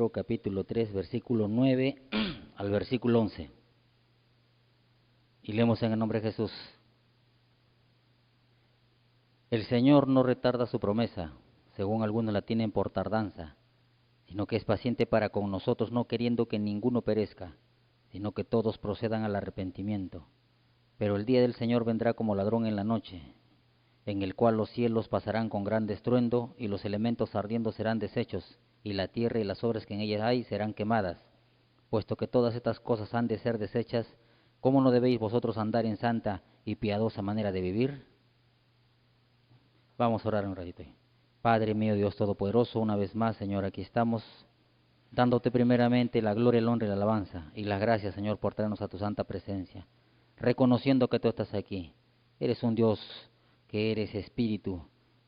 Pedro capítulo 3, versículo 9 al versículo 11. Y leemos en el nombre de Jesús. El Señor no retarda su promesa, según algunos la tienen por tardanza, sino que es paciente para con nosotros, no queriendo que ninguno perezca, sino que todos procedan al arrepentimiento. Pero el día del Señor vendrá como ladrón en la noche, en el cual los cielos pasarán con gran estruendo, y los elementos ardiendo serán deshechos, y la tierra y las obras que en ellas hay serán quemadas. Puesto que todas estas cosas han de ser deshechas, ¿cómo no debéis vosotros andar en santa y piadosa manera de vivir? Vamos a orar un ratito. Padre mío, Dios Todopoderoso, una vez más, Señor, aquí estamos dándote primeramente la gloria, el honor y la alabanza, y las gracias, Señor, por traernos a tu santa presencia, reconociendo que tú estás aquí. Eres un Dios que eres espíritu,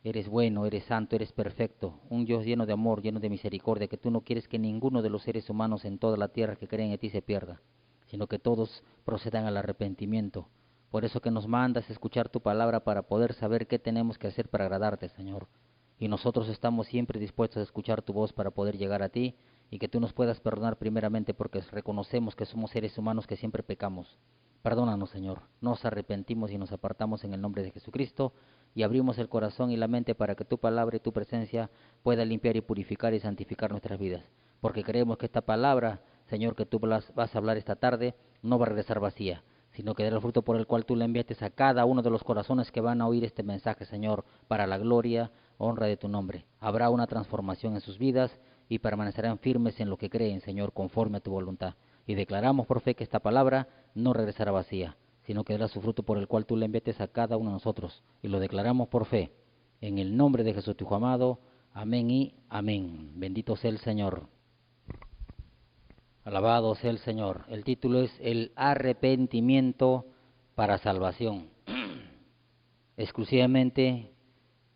eres bueno, eres santo, eres perfecto, un Dios lleno de amor, lleno de misericordia, que tú no quieres que ninguno de los seres humanos en toda la tierra que creen en ti se pierda, sino que todos procedan al arrepentimiento. Por eso que nos mandas a escuchar tu palabra para poder saber qué tenemos que hacer para agradarte, Señor. Y nosotros estamos siempre dispuestos a escuchar tu voz para poder llegar a ti y que tú nos puedas perdonar primeramente porque reconocemos que somos seres humanos que siempre pecamos. Perdónanos, Señor. Nos arrepentimos y nos apartamos en el nombre de Jesucristo y abrimos el corazón y la mente para que tu palabra y tu presencia pueda limpiar y purificar y santificar nuestras vidas. Porque creemos que esta palabra, Señor, que tú vas a hablar esta tarde, no va a regresar vacía, sino que dará el fruto por el cual tú le enviaste a cada uno de los corazones que van a oír este mensaje, Señor, para la gloria, honra de tu nombre. Habrá una transformación en sus vidas y permanecerán firmes en lo que creen, Señor, conforme a tu voluntad. Y declaramos por fe que esta palabra no regresará vacía, sino que dará su fruto por el cual tú le enviaste a cada uno de nosotros. Y lo declaramos por fe. En el nombre de Jesús, tu Hijo amado. Amén y amén. Bendito sea el Señor. Alabado sea el Señor. El título es El arrepentimiento para salvación. Exclusivamente,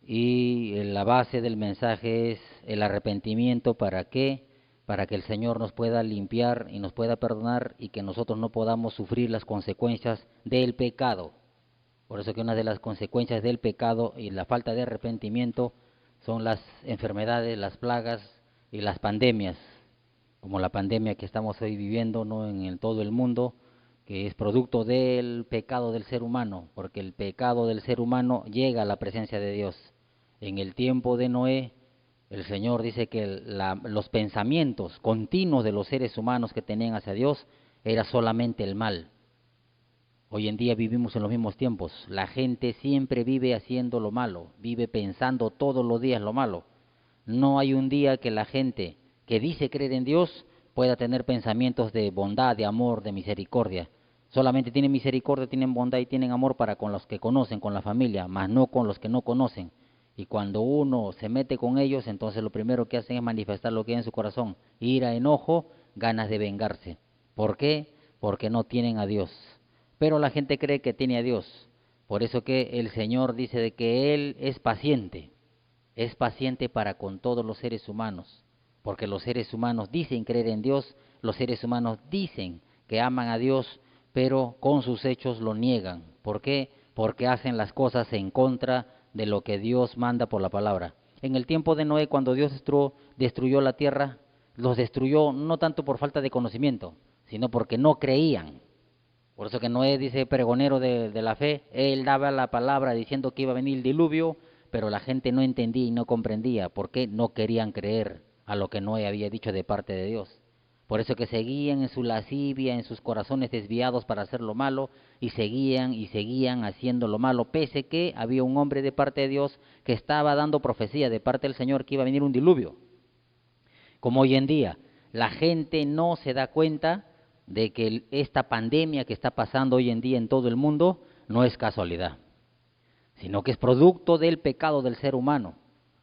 y la base del mensaje es el arrepentimiento. ¿Para qué? Para que el Señor nos pueda limpiar y nos pueda perdonar y que nosotros no podamos sufrir las consecuencias del pecado. Por eso que una de las consecuencias del pecado y la falta de arrepentimiento son las enfermedades, las plagas y las pandemias, como la pandemia que estamos hoy viviendo, ¿no?, en todo el mundo, que es producto del pecado del ser humano, porque el pecado del ser humano llega a la presencia de Dios. En el tiempo de Noé, el Señor dice que los pensamientos continuos de los seres humanos que tenían hacia Dios era solamente el mal. Hoy en día vivimos en los mismos tiempos. La gente siempre vive haciendo lo malo, vive pensando todos los días lo malo. No hay un día que la gente que dice creer en Dios pueda tener pensamientos de bondad, de amor, de misericordia. Solamente tienen misericordia, tienen bondad y tienen amor para con los que conocen, con la familia, mas no con los que no conocen. Y cuando uno se mete con ellos, entonces lo primero que hacen es manifestar lo que hay en su corazón: ira, enojo, ganas de vengarse. ¿Por qué? Porque no tienen a Dios. Pero la gente cree que tiene a Dios. Por eso que el Señor dice de que Él es paciente para con todos los seres humanos, porque los seres humanos dicen creer en Dios, los seres humanos dicen que aman a Dios, pero con sus hechos lo niegan. ¿Por qué? Porque hacen las cosas en contra de lo que Dios manda por la palabra. En el tiempo de Noé, cuando Dios destruyó la tierra, los destruyó no tanto por falta de conocimiento, sino porque no creían. Por eso que Noé dice pregonero de la fe, él daba la palabra diciendo que iba a venir el diluvio, pero la gente no entendía y no comprendía por qué no querían creer a lo que Noé había dicho de parte de Dios. Por eso que seguían en su lascivia, en sus corazones desviados para hacer lo malo, y seguían haciendo lo malo, pese que había un hombre de parte de Dios que estaba dando profecía de parte del Señor que iba a venir un diluvio. Como hoy en día, la gente no se da cuenta de que esta pandemia que está pasando hoy en día en todo el mundo no es casualidad, sino que es producto del pecado del ser humano,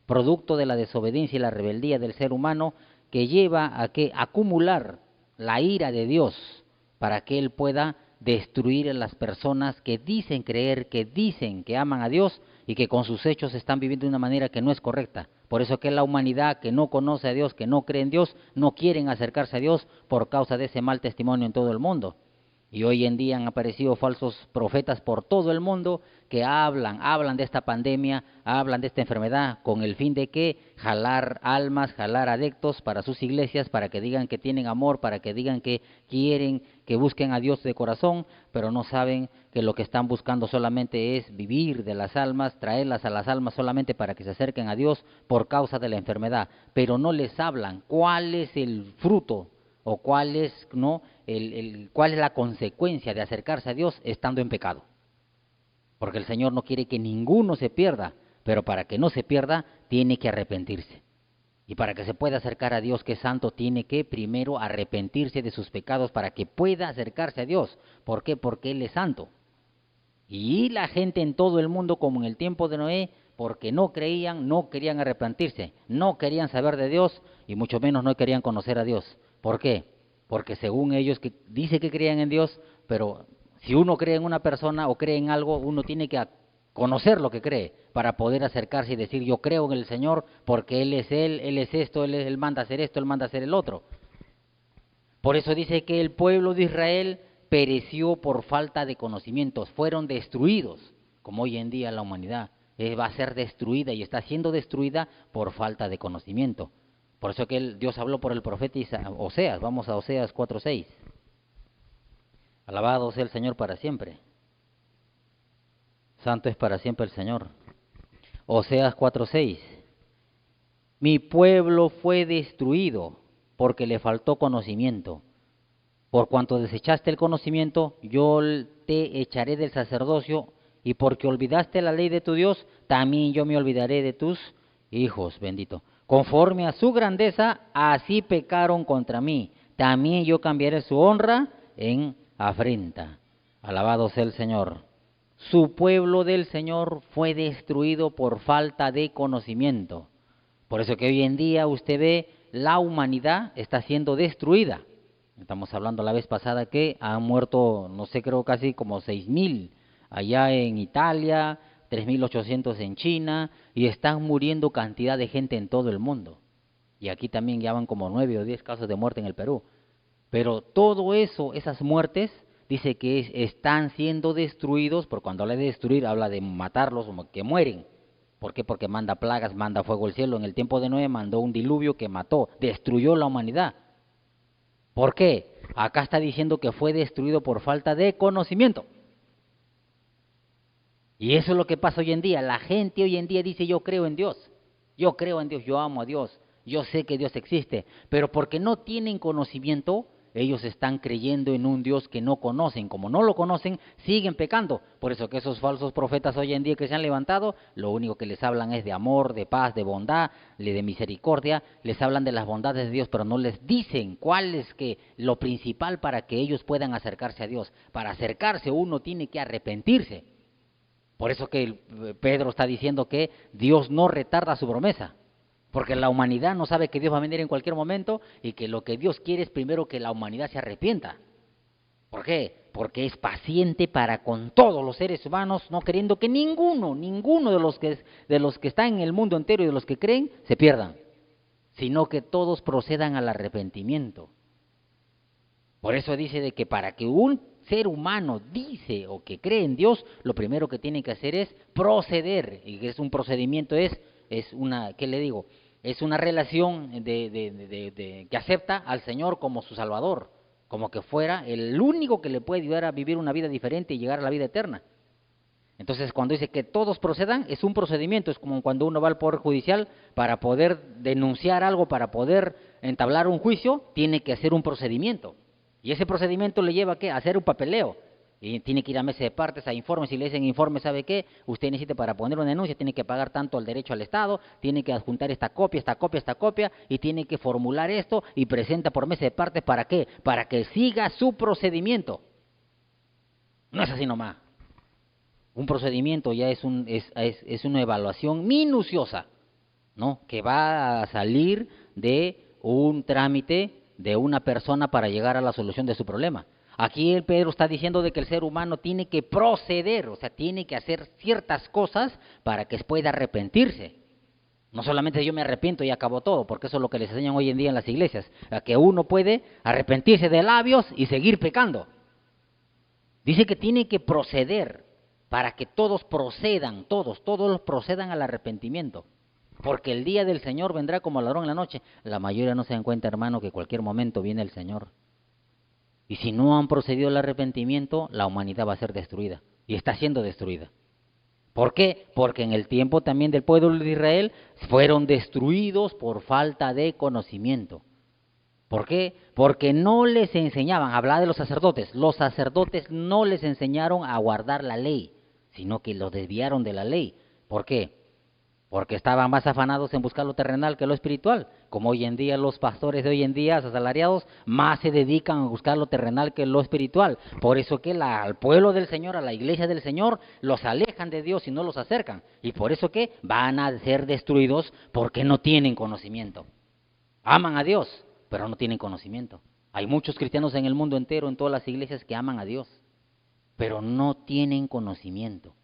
producto de la desobediencia y la rebeldía del ser humano, que lleva a que acumular la ira de Dios para que Él pueda destruir a las personas que dicen creer, que dicen que aman a Dios y que con sus hechos están viviendo de una manera que no es correcta. Por eso que la humanidad que no conoce a Dios, que no cree en Dios, no quieren acercarse a Dios por causa de ese mal testimonio en todo el mundo. Y hoy en día han aparecido falsos profetas por todo el mundo que hablan de esta pandemia, hablan de esta enfermedad con el fin de que jalar almas, jalar adeptos para sus iglesias, para que digan que tienen amor, para que digan que quieren, que busquen a Dios de corazón, pero no saben que lo que están buscando solamente es vivir de las almas, traerlas a las almas solamente para que se acerquen a Dios por causa de la enfermedad, pero no les hablan cuál es el fruto o cuál es, ¿no?, cuál es la consecuencia de acercarse a Dios estando en pecado. Porque el Señor no quiere que ninguno se pierda, pero para que no se pierda tiene que arrepentirse. Y para que se pueda acercar a Dios que es santo, tiene que primero arrepentirse de sus pecados para que pueda acercarse a Dios. ¿Por qué? Porque Él es santo. Y la gente en todo el mundo, como en el tiempo de Noé, porque no creían, no querían arrepentirse, no querían saber de Dios y mucho menos no querían conocer a Dios. ¿Por qué? Porque según ellos que dice que creían en Dios, pero si uno cree en una persona o cree en algo, uno tiene que conocer lo que cree para poder acercarse y decir yo creo en el Señor porque Él es esto, Él manda hacer esto, Él manda hacer el otro. Por eso dice que el pueblo de Israel pereció por falta de conocimientos, fueron destruidos, como hoy en día la humanidad va a ser destruida y está siendo destruida por falta de conocimiento. Por eso que Dios habló por el profeta Oseas. Vamos a Oseas 4:6. Alabado sea el Señor para siempre. Santo es para siempre el Señor. Oseas 4:6. Mi pueblo fue destruido porque le faltó conocimiento. Por cuanto desechaste el conocimiento, yo te echaré del sacerdocio, y porque olvidaste la ley de tu Dios, también yo me olvidaré de tus hijos, bendito. Conforme a su grandeza, así pecaron contra mí. También yo cambiaré su honra en afrenta. Alabado sea el Señor. Su pueblo del Señor fue destruido por falta de conocimiento. Por eso que hoy en día usted ve, la humanidad está siendo destruida. Estamos hablando la vez pasada que han muerto, no sé, creo casi como 6.000 allá en Italia, 3.800 en China, y están muriendo cantidad de gente en todo el mundo. Y aquí también ya van como 9 o 10 casos de muerte en el Perú. Pero todo eso, esas muertes, dice que están siendo destruidos, por cuando habla de destruir, habla de matarlos, como que mueren. ¿Por qué? Porque manda plagas, manda fuego al cielo. En el tiempo de Noé mandó un diluvio que mató, destruyó la humanidad. ¿Por qué? Acá está diciendo que fue destruido por falta de conocimiento. Y eso es lo que pasa hoy en día. La gente hoy en día dice yo creo en Dios, yo creo en Dios, yo amo a Dios, yo sé que Dios existe. Pero porque no tienen conocimiento, ellos están creyendo en un Dios que no conocen. Como no lo conocen, siguen pecando. Por eso que esos falsos profetas hoy en día que se han levantado, lo único que les hablan es de amor, de paz, de bondad, de misericordia. Les hablan de las bondades de Dios, pero no les dicen cuál es lo principal para que ellos puedan acercarse a Dios. Para acercarse uno tiene que arrepentirse. Por eso que Pedro está diciendo que Dios no retarda su promesa. Porque la humanidad no sabe que Dios va a venir en cualquier momento y que lo que Dios quiere es primero que la humanidad se arrepienta. ¿Por qué? Porque es paciente para con todos los seres humanos, no queriendo que ninguno de los que están en el mundo entero y de los que creen se pierdan, sino que todos procedan al arrepentimiento. Por eso dice de que para que un ser humano dice o que cree en Dios, lo primero que tiene que hacer es proceder, y es un procedimiento, es una, ¿qué le digo? Es una relación que acepta al Señor como su Salvador, como que fuera el único que le puede ayudar a vivir una vida diferente y llegar a la vida eterna. Entonces, cuando dice que todos procedan, es un procedimiento, es como cuando uno va al Poder Judicial para poder denunciar algo, para poder entablar un juicio, tiene que hacer un procedimiento. Y ese procedimiento le lleva ¿a qué? A hacer un papeleo. Y tiene que ir a mesa de partes, a informes, si le dicen informe, ¿sabe qué? Usted necesita para poner una denuncia, tiene que pagar tanto el derecho al Estado, tiene que adjuntar esta copia, y tiene que formular esto y presenta por mesa de partes, ¿para qué? Para que siga su procedimiento. No es así nomás. Un procedimiento ya es una evaluación minuciosa, ¿no? Que va a salir de un trámite de una persona para llegar a la solución de su problema. Aquí el Pedro está diciendo de que el ser humano tiene que proceder, o sea, tiene que hacer ciertas cosas para que pueda arrepentirse. No solamente yo me arrepiento y acabó todo, porque eso es lo que les enseñan hoy en día en las iglesias, a que uno puede arrepentirse de labios y seguir pecando. Dice que tiene que proceder para que todos procedan, todos procedan al arrepentimiento. Porque el día del Señor vendrá como ladrón en la noche. La mayoría no se dan cuenta, hermano, que cualquier momento viene el Señor. Y si no han procedido al arrepentimiento, la humanidad va a ser destruida. Y está siendo destruida. ¿Por qué? Porque en el tiempo también del pueblo de Israel fueron destruidos por falta de conocimiento. ¿Por qué? Porque no les enseñaban, hablaba de los sacerdotes no les enseñaron a guardar la ley, sino que los desviaron de la ley. ¿Por qué? Porque estaban más afanados en buscar lo terrenal que lo espiritual. Como hoy en día los pastores de hoy en día, asalariados, más se dedican a buscar lo terrenal que lo espiritual. Por eso que al pueblo del Señor, a la iglesia del Señor, los alejan de Dios y no los acercan. Y por eso que van a ser destruidos porque no tienen conocimiento. Aman a Dios, pero no tienen conocimiento. Hay muchos cristianos en el mundo entero, en todas las iglesias, que aman a Dios, pero no tienen conocimiento.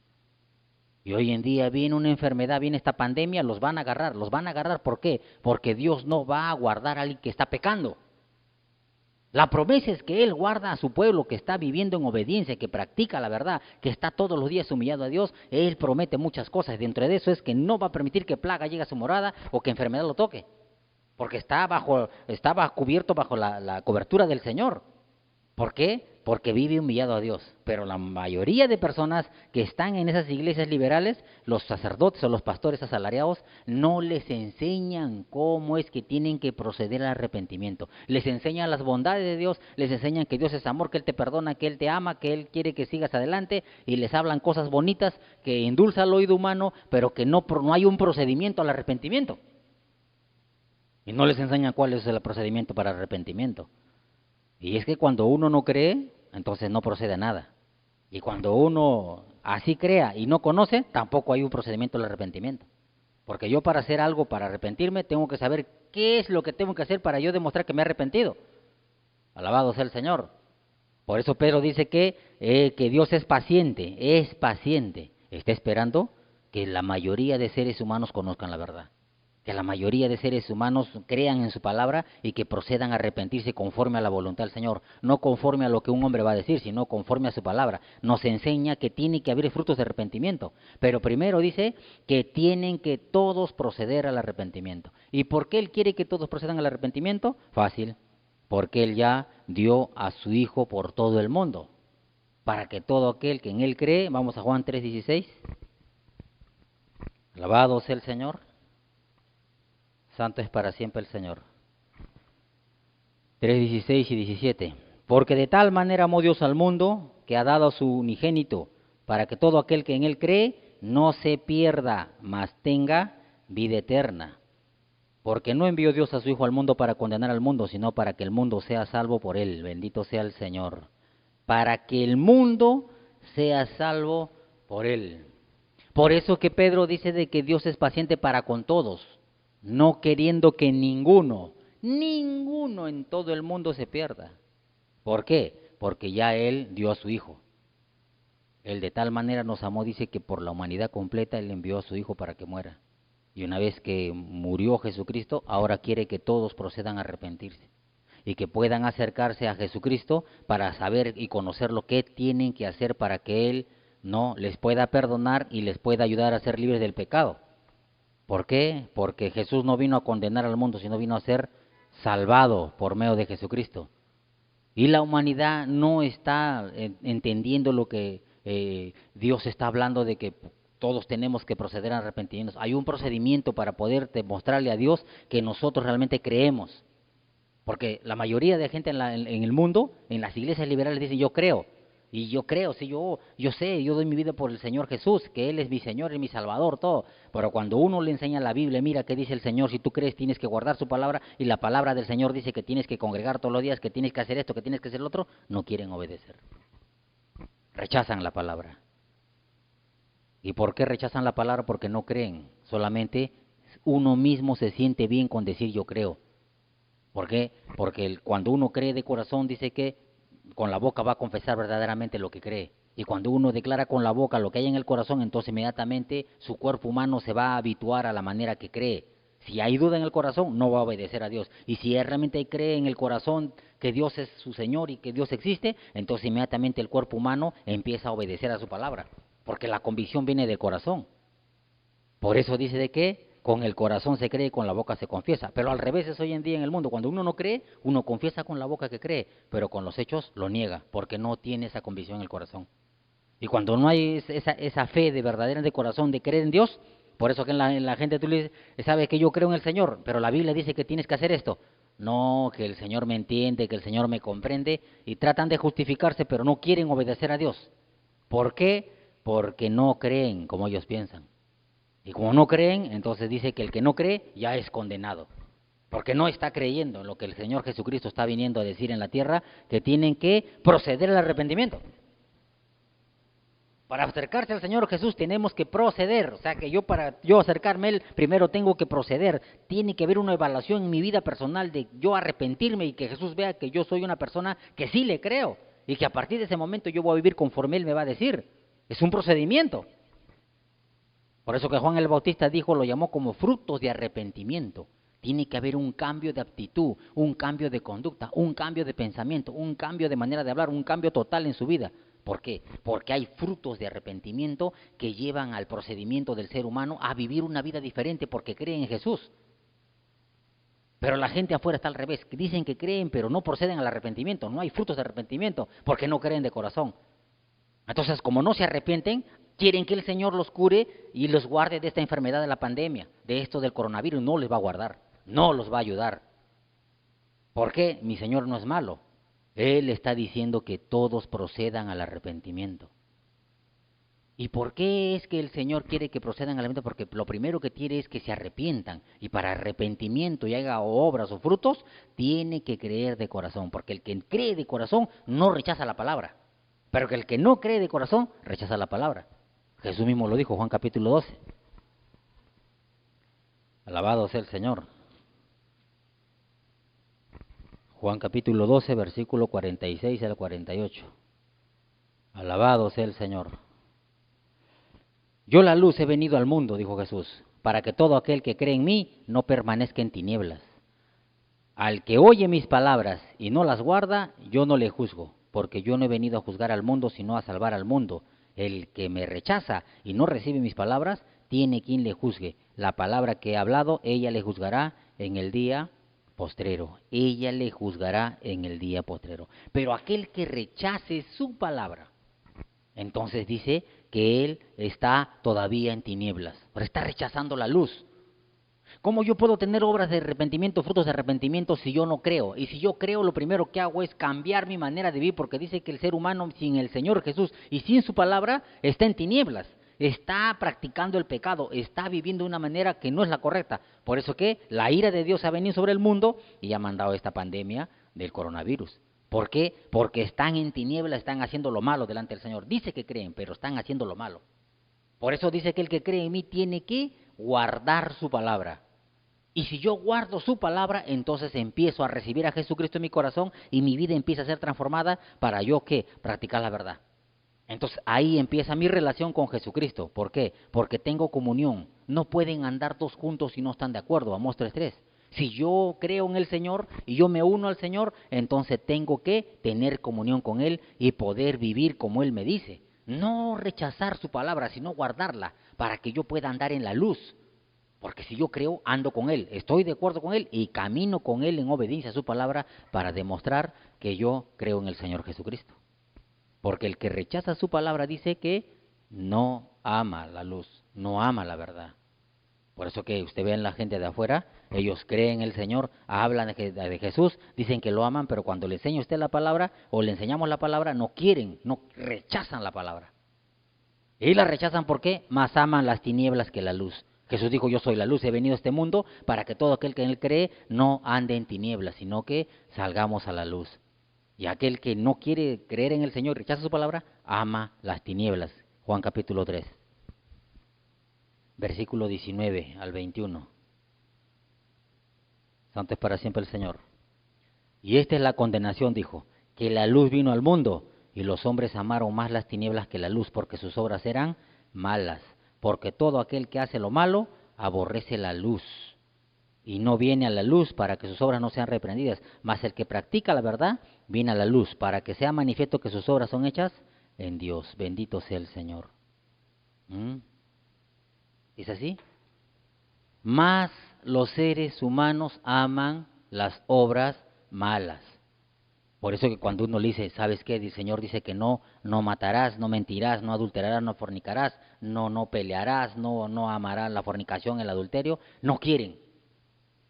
Y hoy en día viene una enfermedad, viene esta pandemia, los van a agarrar. ¿Por qué? Porque Dios no va a guardar a alguien que está pecando. La promesa es que Él guarda a su pueblo que está viviendo en obediencia, que practica la verdad, que está todos los días humillado a Dios. Él promete muchas cosas. Dentro de eso es que no va a permitir que plaga llegue a su morada o que enfermedad lo toque. Porque estaba cubierto bajo la cobertura del Señor. ¿Por qué? Porque vive humillado a Dios. Pero la mayoría de personas que están en esas iglesias liberales, los sacerdotes o los pastores asalariados, no les enseñan cómo es que tienen que proceder al arrepentimiento. Les enseñan las bondades de Dios, les enseñan que Dios es amor, que Él te perdona, que Él te ama, que Él quiere que sigas adelante, y les hablan cosas bonitas que endulzan el oído humano, pero que no hay un procedimiento al arrepentimiento. Y no les enseñan cuál es el procedimiento para arrepentimiento. Y es que cuando uno no cree, entonces no procede a nada. Y cuando uno así crea y no conoce, tampoco hay un procedimiento al arrepentimiento. Porque yo para hacer algo, para arrepentirme, tengo que saber qué es lo que tengo que hacer para yo demostrar que me he arrepentido. Alabado sea el Señor. Por eso Pedro dice que Dios es paciente, está esperando que la mayoría de seres humanos conozcan la verdad. Que la mayoría de seres humanos crean en su palabra y que procedan a arrepentirse conforme a la voluntad del Señor, no conforme a lo que un hombre va a decir, sino conforme a su palabra. Nos enseña que tiene que haber frutos de arrepentimiento, pero primero dice que tienen que todos proceder al arrepentimiento. ¿Y por qué Él quiere que todos procedan al arrepentimiento? Fácil, porque Él ya dio a su Hijo por todo el mundo, para que todo aquel que en Él cree, vamos a Juan 3:16, alabado sea el Señor. Santo es para siempre el Señor. 3:16 y 17. Porque de tal manera amó Dios al mundo, que ha dado a su unigénito, para que todo aquel que en Él cree no se pierda, mas tenga vida eterna. Porque no envió Dios a su Hijo al mundo para condenar al mundo, sino para que el mundo sea salvo por Él. Bendito sea el Señor. Para que el mundo sea salvo por Él. Por eso que Pedro dice de que Dios es paciente para con todos, no queriendo que ninguno en todo el mundo se pierda. ¿Por qué? Porque ya Él dio a su Hijo. Él de tal manera nos amó, dice que por la humanidad completa Él envió a su Hijo para que muera. Y una vez que murió Jesucristo, ahora quiere que todos procedan a arrepentirse. Y que puedan acercarse a Jesucristo para saber y conocer lo que tienen que hacer para que Él no les pueda perdonar y les pueda ayudar a ser libres del pecado. ¿Por qué? Porque Jesús no vino a condenar al mundo, sino vino a ser salvado por medio de Jesucristo. Y la humanidad no está entendiendo lo que Dios está hablando de que todos tenemos que proceder a arrepentirnos. Hay un procedimiento para poder demostrarle a Dios que nosotros realmente creemos. Porque la mayoría de gente en el mundo, en las iglesias liberales, dicen yo creo. Y yo creo, sí, yo sé, yo doy mi vida por el Señor Jesús, que Él es mi Señor y mi Salvador, todo. Pero cuando uno le enseña la Biblia, mira qué dice el Señor, si tú crees tienes que guardar su palabra, y la palabra del Señor dice que tienes que congregar todos los días, que tienes que hacer esto, que tienes que hacer lo otro, no quieren obedecer. Rechazan la palabra. ¿Y por qué rechazan la palabra? Porque no creen, solamente uno mismo se siente bien con decir yo creo. ¿Por qué? Porque cuando uno cree de corazón dice que con la boca va a confesar verdaderamente lo que cree. Y cuando uno declara con la boca lo que hay en el corazón, entonces inmediatamente su cuerpo humano se va a habituar a la manera que cree. Si hay duda en el corazón, no va a obedecer a Dios. Y si él realmente cree en el corazón que Dios es su Señor y que Dios existe, entonces inmediatamente el cuerpo humano empieza a obedecer a su palabra, porque la convicción viene del corazón. Por eso dice de que con el corazón se cree y con la boca se confiesa. Pero al revés es hoy en día en el mundo. Cuando uno no cree, uno confiesa con la boca que cree, pero con los hechos lo niega, porque no tiene esa convicción en el corazón. Y cuando no hay esa fe de verdadera de corazón de creer en Dios, por eso que en la gente tú le dices, sabes que yo creo en el Señor, pero la Biblia dice que tienes que hacer esto. No, que el Señor me entiende, que el Señor me comprende, y tratan de justificarse, pero no quieren obedecer a Dios. ¿Por qué? Porque no creen como ellos piensan. Y como no creen, entonces dice que el que no cree ya es condenado. Porque no está creyendo en lo que el Señor Jesucristo está viniendo a decir en la tierra, que tienen que proceder al arrepentimiento. Para acercarse al Señor Jesús tenemos que proceder, o sea que para yo acercarme a Él primero tengo que proceder, tiene que haber una evaluación en mi vida personal de yo arrepentirme y que Jesús vea que yo soy una persona que sí le creo y que a partir de ese momento yo voy a vivir conforme Él me va a decir. Es un procedimiento. Por eso que Juan el Bautista lo llamó como frutos de arrepentimiento. Tiene que haber un cambio de actitud, un cambio de conducta, un cambio de pensamiento, un cambio de manera de hablar, un cambio total en su vida. ¿Por qué? Porque hay frutos de arrepentimiento que llevan al procedimiento del ser humano a vivir una vida diferente porque creen en Jesús. Pero la gente afuera está al revés, dicen que creen pero no proceden al arrepentimiento, no hay frutos de arrepentimiento porque no creen de corazón. Entonces, como no se arrepienten, quieren que el Señor los cure y los guarde de esta enfermedad de la pandemia, de esto del coronavirus. No les va a guardar, no los va a ayudar. ¿Por qué? Mi Señor no es malo. Él está diciendo que todos procedan al arrepentimiento. ¿Y por qué es que el Señor quiere que procedan al arrepentimiento? Porque lo primero que quiere es que se arrepientan. Y para arrepentimiento y haga obras o frutos, tiene que creer de corazón. Porque el que cree de corazón no rechaza la palabra. Pero que el que no cree de corazón rechaza la palabra. Jesús mismo lo dijo, Juan capítulo 12. Alabado sea el Señor. Juan capítulo 12, versículo 46 al 48. Alabado sea el Señor. Yo la luz he venido al mundo, dijo Jesús, para que todo aquel que cree en mí no permanezca en tinieblas. Al que oye mis palabras y no las guarda, yo no le juzgo, porque yo no he venido a juzgar al mundo, sino a salvar al mundo. El que me rechaza y no recibe mis palabras, tiene quien le juzgue. La palabra que he hablado, ella le juzgará en el día postrero. Ella le juzgará en el día postrero. Pero aquel que rechace su palabra, entonces dice que él está todavía en tinieblas, pero está rechazando la luz. ¿Cómo yo puedo tener obras de arrepentimiento, frutos de arrepentimiento si yo no creo? Y si yo creo, lo primero que hago es cambiar mi manera de vivir, porque dice que el ser humano sin el Señor Jesús y sin su palabra está en tinieblas, está practicando el pecado, está viviendo de una manera que no es la correcta. Por eso que la ira de Dios ha venido sobre el mundo y ha mandado esta pandemia del coronavirus. ¿Por qué? Porque están en tinieblas, están haciendo lo malo delante del Señor. Dice que creen, pero están haciendo lo malo. Por eso dice que el que cree en mí tiene que guardar su palabra. Y si yo guardo su palabra, entonces empiezo a recibir a Jesucristo en mi corazón y mi vida empieza a ser transformada para yo, ¿qué? Practicar la verdad. Entonces ahí empieza mi relación con Jesucristo. ¿Por qué? Porque tengo comunión. No pueden andar dos juntos si no están de acuerdo. Amós 3:3. Si yo creo en el Señor y yo me uno al Señor, entonces tengo que tener comunión con Él y poder vivir como Él me dice. No rechazar su palabra, sino guardarla para que yo pueda andar en la luz. Porque si yo creo, ando con Él, estoy de acuerdo con Él y camino con Él en obediencia a su palabra para demostrar que yo creo en el Señor Jesucristo. Porque el que rechaza su palabra dice que no ama la luz, no ama la verdad. Por eso que usted ve en la gente de afuera, ellos creen en el Señor, hablan de Jesús, dicen que lo aman, pero cuando le enseña a usted la palabra o le enseñamos la palabra, no quieren, no rechazan la palabra. Y la rechazan porque más aman las tinieblas que la luz. Jesús dijo, yo soy la luz, he venido a este mundo para que todo aquel que en él cree no ande en tinieblas, sino que salgamos a la luz. Y aquel que no quiere creer en el Señor y rechaza su palabra, ama las tinieblas. Juan capítulo 3, versículo 19 al 21. Santo es para siempre el Señor. Y esta es la condenación, dijo, que la luz vino al mundo y los hombres amaron más las tinieblas que la luz porque sus obras eran malas. Porque todo aquel que hace lo malo aborrece la luz y no viene a la luz para que sus obras no sean reprendidas. Mas el que practica la verdad viene a la luz para que sea manifiesto que sus obras son hechas en Dios. Bendito sea el Señor. ¿Mm? ¿Es así? Más los seres humanos aman las obras malas. Por eso que cuando uno le dice, ¿sabes qué? El Señor dice que no matarás, no mentirás, no adulterarás, no fornicarás, no pelearás, no amarás la fornicación, el adulterio, no quieren.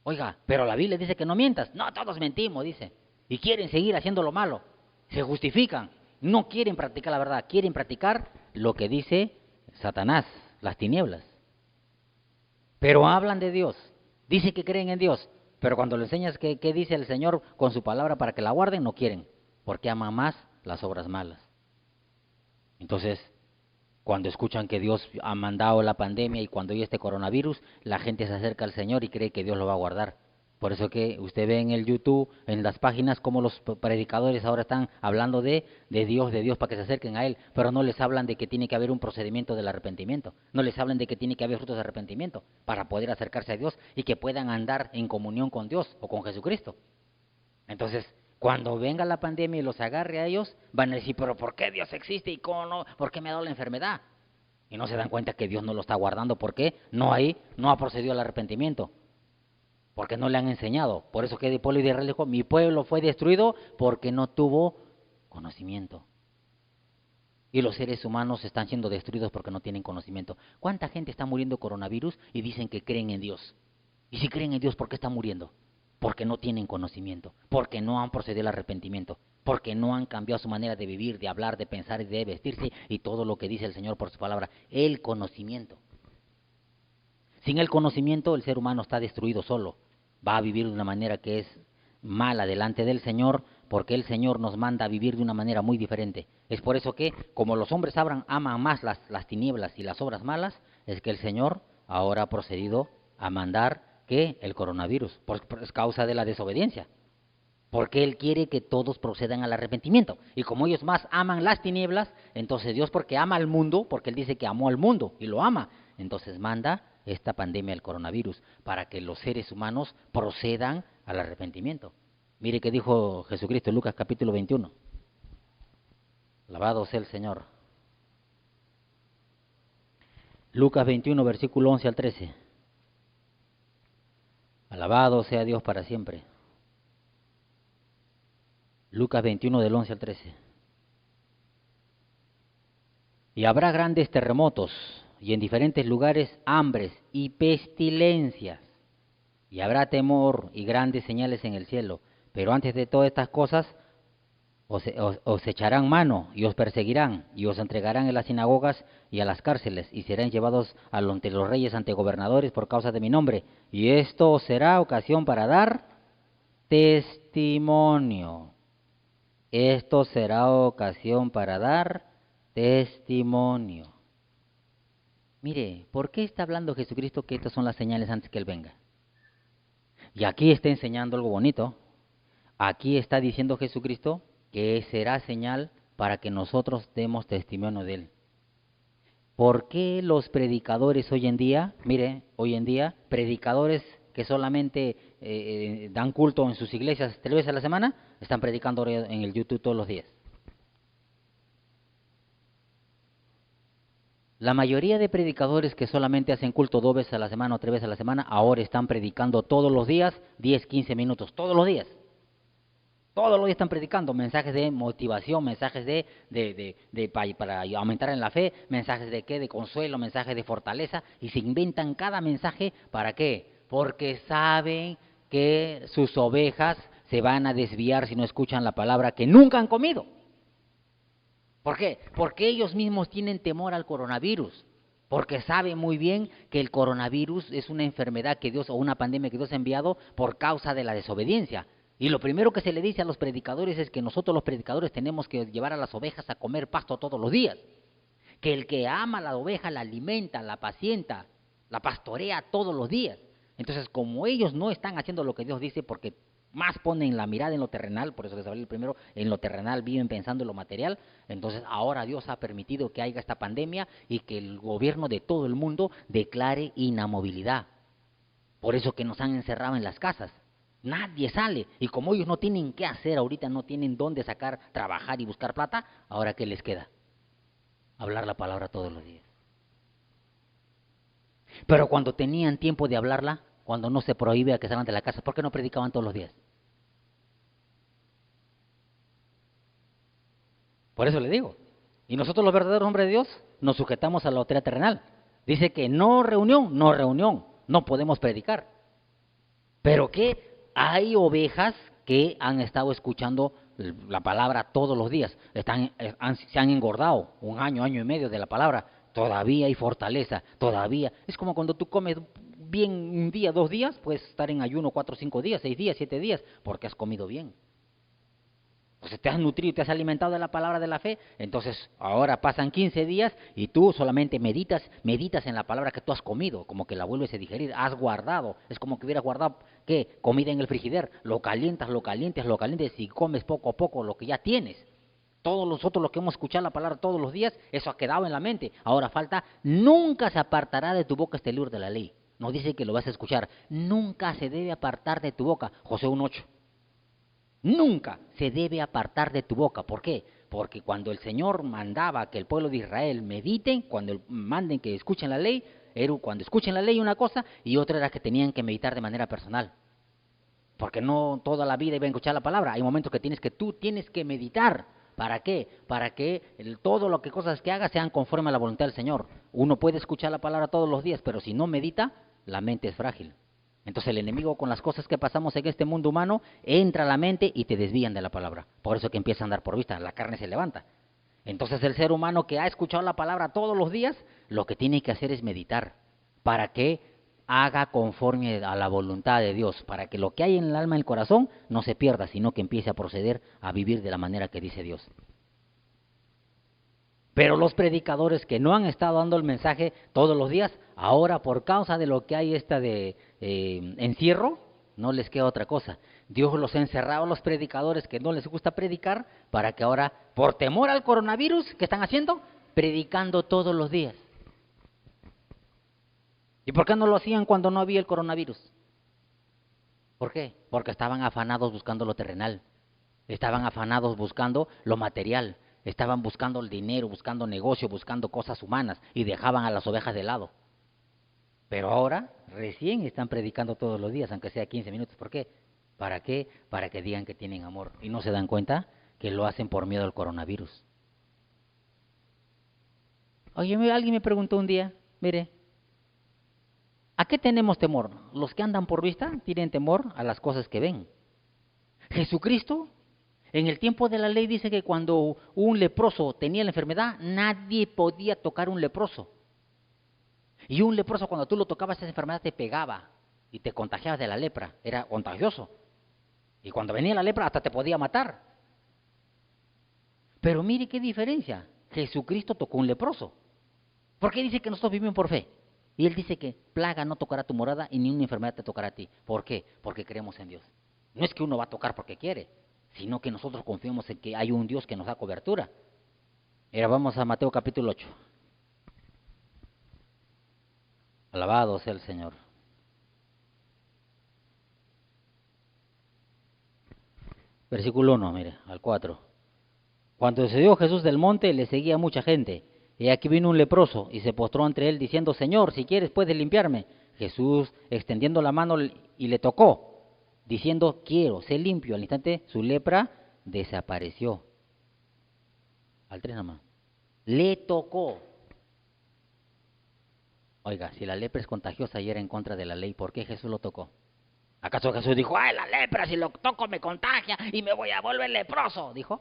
Oiga, pero la Biblia dice que no mientas. No, todos mentimos, dice. Y quieren seguir haciendo lo malo. Se justifican. No quieren practicar la verdad, quieren practicar lo que dice Satanás, las tinieblas. Pero hablan de Dios. Dice que creen en Dios. Pero cuando le enseñas qué dice el Señor con su palabra para que la guarden, no quieren. Porque aman más las obras malas. Entonces, cuando escuchan que Dios ha mandado la pandemia y cuando hay este coronavirus, la gente se acerca al Señor y cree que Dios lo va a guardar. Por eso que usted ve en el YouTube, en las páginas, como los predicadores ahora están hablando de Dios, para que se acerquen a Él, pero no les hablan de que tiene que haber un procedimiento del arrepentimiento, no les hablan de que tiene que haber frutos de arrepentimiento para poder acercarse a Dios y que puedan andar en comunión con Dios o con Jesucristo. Entonces, cuando venga la pandemia y los agarre a ellos, van a decir, pero ¿por qué Dios existe y cómo no? ¿Por qué me ha dado la enfermedad? Y no se dan cuenta que Dios no lo está guardando. ¿Por qué? No ha procedido al arrepentimiento. Porque no le han enseñado. Por eso que el pueblo de Israel dijo, mi pueblo fue destruido porque no tuvo conocimiento. Y los seres humanos están siendo destruidos porque no tienen conocimiento. ¿Cuánta gente está muriendo de coronavirus y dicen que creen en Dios? Y si creen en Dios, ¿por qué están muriendo? Porque no tienen conocimiento, porque no han procedido al arrepentimiento, porque no han cambiado su manera de vivir, de hablar, de pensar y de vestirse y todo lo que dice el Señor por su palabra. El conocimiento. Sin el conocimiento, el ser humano está destruido solo. Va a vivir de una manera que es mala delante del Señor, porque el Señor nos manda a vivir de una manera muy diferente. Es por eso que, como los hombres aman más las tinieblas y las obras malas, es que el Señor ahora ha procedido a mandar que el coronavirus, por causa de la desobediencia. Porque Él quiere que todos procedan al arrepentimiento. Y como ellos más aman las tinieblas, entonces Dios, porque ama al mundo, porque Él dice que amó al mundo y lo ama, entonces manda esta pandemia del coronavirus para que los seres humanos procedan al arrepentimiento. Mire que dijo Jesucristo en Lucas capítulo 21. Alabado sea el Señor. Lucas 21, versículo 11 al 13. Alabado sea Dios para siempre. Lucas 21 del 11 al 13. Y habrá grandes terremotos y en diferentes lugares hambres y pestilencias. Y habrá temor y grandes señales en el cielo. Pero antes de todas estas cosas os echarán mano y os perseguirán y os entregarán en las sinagogas y a las cárceles y serán llevados ante los reyes, ante gobernadores por causa de mi nombre. Y esto os será ocasión para dar testimonio. Esto será ocasión para dar testimonio. Mire, ¿por qué está hablando Jesucristo que estas son las señales antes que Él venga? Y aquí está enseñando algo bonito. Aquí está diciendo Jesucristo que será señal para que nosotros demos testimonio de Él. ¿Por qué los predicadores hoy en día, mire, hoy en día, predicadores que solamente dan culto en sus iglesias 3 veces a la semana, están predicando en el YouTube todos los días? La mayoría de predicadores que solamente hacen culto 2 veces a la semana o 3 veces a la semana, ahora están predicando todos los días, 10, 15 minutos, todos los días. Todos los días están predicando mensajes de motivación, mensajes para aumentar en la fe, mensajes de consuelo, mensajes de fortaleza, y se inventan cada mensaje, ¿para qué? Porque saben que sus ovejas se van a desviar si no escuchan la palabra que nunca han comido. ¿Por qué? Porque ellos mismos tienen temor al coronavirus, porque saben muy bien que el coronavirus es una enfermedad que Dios, o una pandemia que Dios ha enviado por causa de la desobediencia. Y lo primero que se le dice a los predicadores es que nosotros los predicadores tenemos que llevar a las ovejas a comer pasto todos los días. Que el que ama a la oveja la alimenta, la pacienta, la pastorea todos los días. Entonces, como ellos no están haciendo lo que Dios dice, porque más ponen la mirada en lo terrenal, por eso les hablé primero, en lo terrenal viven pensando en lo material, entonces ahora Dios ha permitido que haya esta pandemia y que el gobierno de todo el mundo declare inamovilidad. Por eso que nos han encerrado en las casas. Nadie sale. Y como ellos no tienen qué hacer ahorita, no tienen dónde sacar, trabajar y buscar plata, ¿ahora qué les queda? Hablar la palabra todos los días. Pero cuando tenían tiempo de hablarla, cuando no se prohíbe a que salgan de la casa, ¿por qué no predicaban todos los días? Por eso le digo. Y nosotros los verdaderos hombres de Dios nos sujetamos a la autoridad terrenal. Dice que no reunión, no podemos predicar. Pero que hay ovejas que han estado escuchando la palabra todos los días, se han engordado un año, año y medio de la palabra, todavía hay fortaleza, todavía. Es como cuando tú comes bien un día, 2 días, puedes estar en ayuno 4, 5 días, 6 días, 7 días, porque has comido bien. Entonces te has nutrido, te has alimentado de la palabra de la fe, entonces ahora pasan 15 días y tú solamente meditas en la palabra que tú has comido, como que la vuelves a digerir, has guardado, es como que hubieras guardado, ¿qué? Comida en el frigider, lo calientas y comes poco a poco lo que ya tienes. Todos nosotros los que hemos escuchado la palabra todos los días, eso ha quedado en la mente. Ahora falta, nunca se apartará de tu boca este libro de la ley. No dice que lo vas a escuchar, nunca se debe apartar de tu boca, Josué 1:8. Nunca se debe apartar de tu boca. ¿Por qué? Porque cuando el Señor mandaba que el pueblo de Israel mediten, cuando manden que escuchen la ley, era cuando escuchen la ley una cosa y otra era que tenían que meditar de manera personal. Porque no toda la vida iban a escuchar la palabra. Hay momentos que tú tienes que meditar. ¿Para qué? Para que todo lo que cosas que hagas sean conforme a la voluntad del Señor. Uno puede escuchar la palabra todos los días, pero si no medita, la mente es frágil. Entonces el enemigo con las cosas que pasamos en este mundo humano entra a la mente y te desvían de la palabra. Por eso que empieza a andar por vista, la carne se levanta. Entonces el ser humano que ha escuchado la palabra todos los días, lo que tiene que hacer es meditar. ¿Para que haga conforme a la voluntad de Dios? Para que lo que hay en el alma y el corazón no se pierda, sino que empiece a proceder, a vivir de la manera que dice Dios. Pero los predicadores que no han estado dando el mensaje todos los días, ahora por causa de lo que hay de encierro, no les queda otra cosa. Dios los ha encerrado a los predicadores que no les gusta predicar, para que ahora, por temor al coronavirus, ¿qué están haciendo? Predicando todos los días. ¿Y por qué no lo hacían cuando no había el coronavirus? ¿Por qué? Porque estaban afanados buscando lo terrenal, estaban afanados buscando lo material. Estaban buscando el dinero, buscando negocio, buscando cosas humanas y dejaban a las ovejas de lado. Pero ahora recién están predicando todos los días, aunque sea 15 minutos. ¿Por qué? ¿Para qué? Para que digan que tienen amor. Y no se dan cuenta que lo hacen por miedo al coronavirus. Oye, alguien me preguntó un día, mire, ¿a qué tenemos temor? Los que andan por vista tienen temor a las cosas que ven. Jesucristo, en el tiempo de la ley, dice que cuando un leproso tenía la enfermedad, nadie podía tocar un leproso. Y un leproso, cuando tú lo tocabas, esa enfermedad te pegaba y te contagiabas de la lepra. Era contagioso. Y cuando venía la lepra, hasta te podía matar. Pero mire qué diferencia. Jesucristo tocó un leproso. ¿Por qué dice que nosotros vivimos por fe? Y Él dice que plaga no tocará tu morada y ni una enfermedad te tocará a ti. ¿Por qué? Porque creemos en Dios. No es que uno va a tocar porque quiere, sino que nosotros confiamos en que hay un Dios que nos da cobertura. Ahora vamos a Mateo capítulo 8. Alabado sea el Señor. Versículo 1, mire, al 4. Cuando descendió Jesús del monte, le seguía mucha gente. Y aquí vino un leproso y se postró ante él diciendo, Señor, si quieres puedes limpiarme. Jesús, extendiendo la mano, y le tocó, diciendo, quiero, sé limpio. Al instante su lepra desapareció. Al 3 nomás. Le tocó. Oiga, si la lepra es contagiosa y era en contra de la ley, ¿por qué Jesús lo tocó? ¿Acaso Jesús dijo, ay, la lepra, si lo toco me contagia y me voy a volver leproso? Dijo.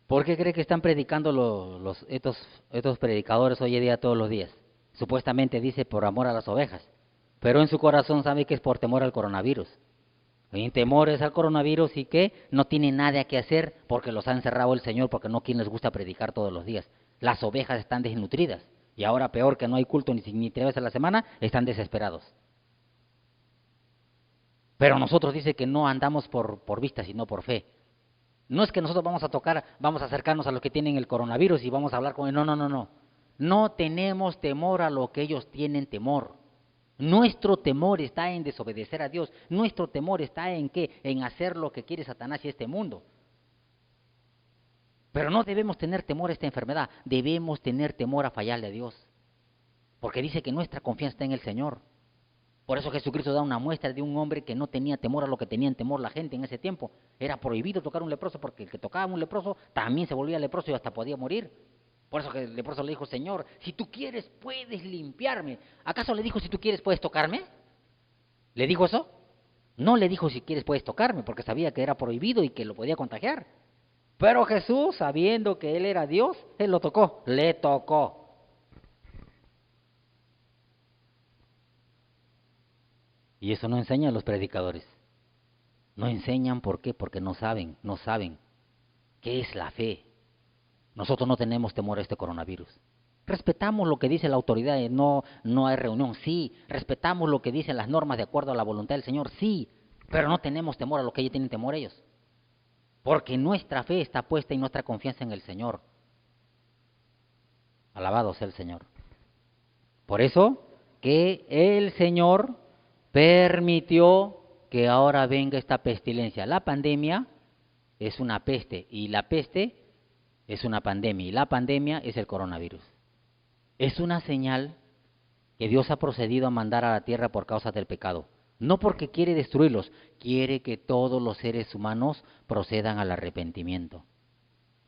¿Por qué cree que están predicando estos predicadores hoy en día todos los días? Supuestamente dice por amor a las ovejas, pero en su corazón sabe que es por temor al coronavirus. En temores al coronavirus y que no tienen nada que hacer porque los ha encerrado el Señor, porque no quien les gusta predicar todos los días. Las ovejas están desnutridas y ahora peor que no hay culto ni 3 veces a la semana, están desesperados. Pero nosotros dice que no andamos por vista, sino por fe. No es que nosotros vamos a acercarnos a los que tienen el coronavirus y vamos a hablar con él, no. No tenemos temor a lo que ellos tienen temor. Nuestro temor está en desobedecer a Dios. Nuestro temor está en ¿qué? En hacer lo que quiere Satanás y este mundo. Pero no debemos tener temor a esta enfermedad. Debemos tener temor a fallarle a Dios. Porque dice que nuestra confianza está en el Señor. Por eso Jesucristo da una muestra de un hombre que no tenía temor a lo que tenían temor la gente en ese tiempo. Era prohibido tocar a un leproso porque el que tocaba a un leproso también se volvía leproso y hasta podía morir. Por eso que el leproso le dijo, Señor, si tú quieres puedes limpiarme. ¿Acaso le dijo, si tú quieres puedes tocarme? ¿Le dijo eso? No le dijo, si quieres puedes tocarme, porque sabía que era prohibido y que lo podía contagiar. Pero Jesús, sabiendo que Él era Dios, Él lo tocó, le tocó. Y eso no enseñan los predicadores. No enseñan, ¿por qué? Porque no saben qué es la fe. Nosotros no tenemos temor a este coronavirus. Respetamos lo que dice la autoridad, no hay reunión, sí. Respetamos lo que dicen las normas de acuerdo a la voluntad del Señor, sí. Pero no tenemos temor a lo que ellos tienen temor ellos. Porque nuestra fe está puesta y nuestra confianza en el Señor. Alabado sea el Señor. Por eso que el Señor permitió que ahora venga esta pestilencia. La pandemia es una peste y la peste es una pandemia y la pandemia es el coronavirus. Es una señal que Dios ha procedido a mandar a la tierra por causa del pecado. No porque quiere destruirlos, quiere que todos los seres humanos procedan al arrepentimiento.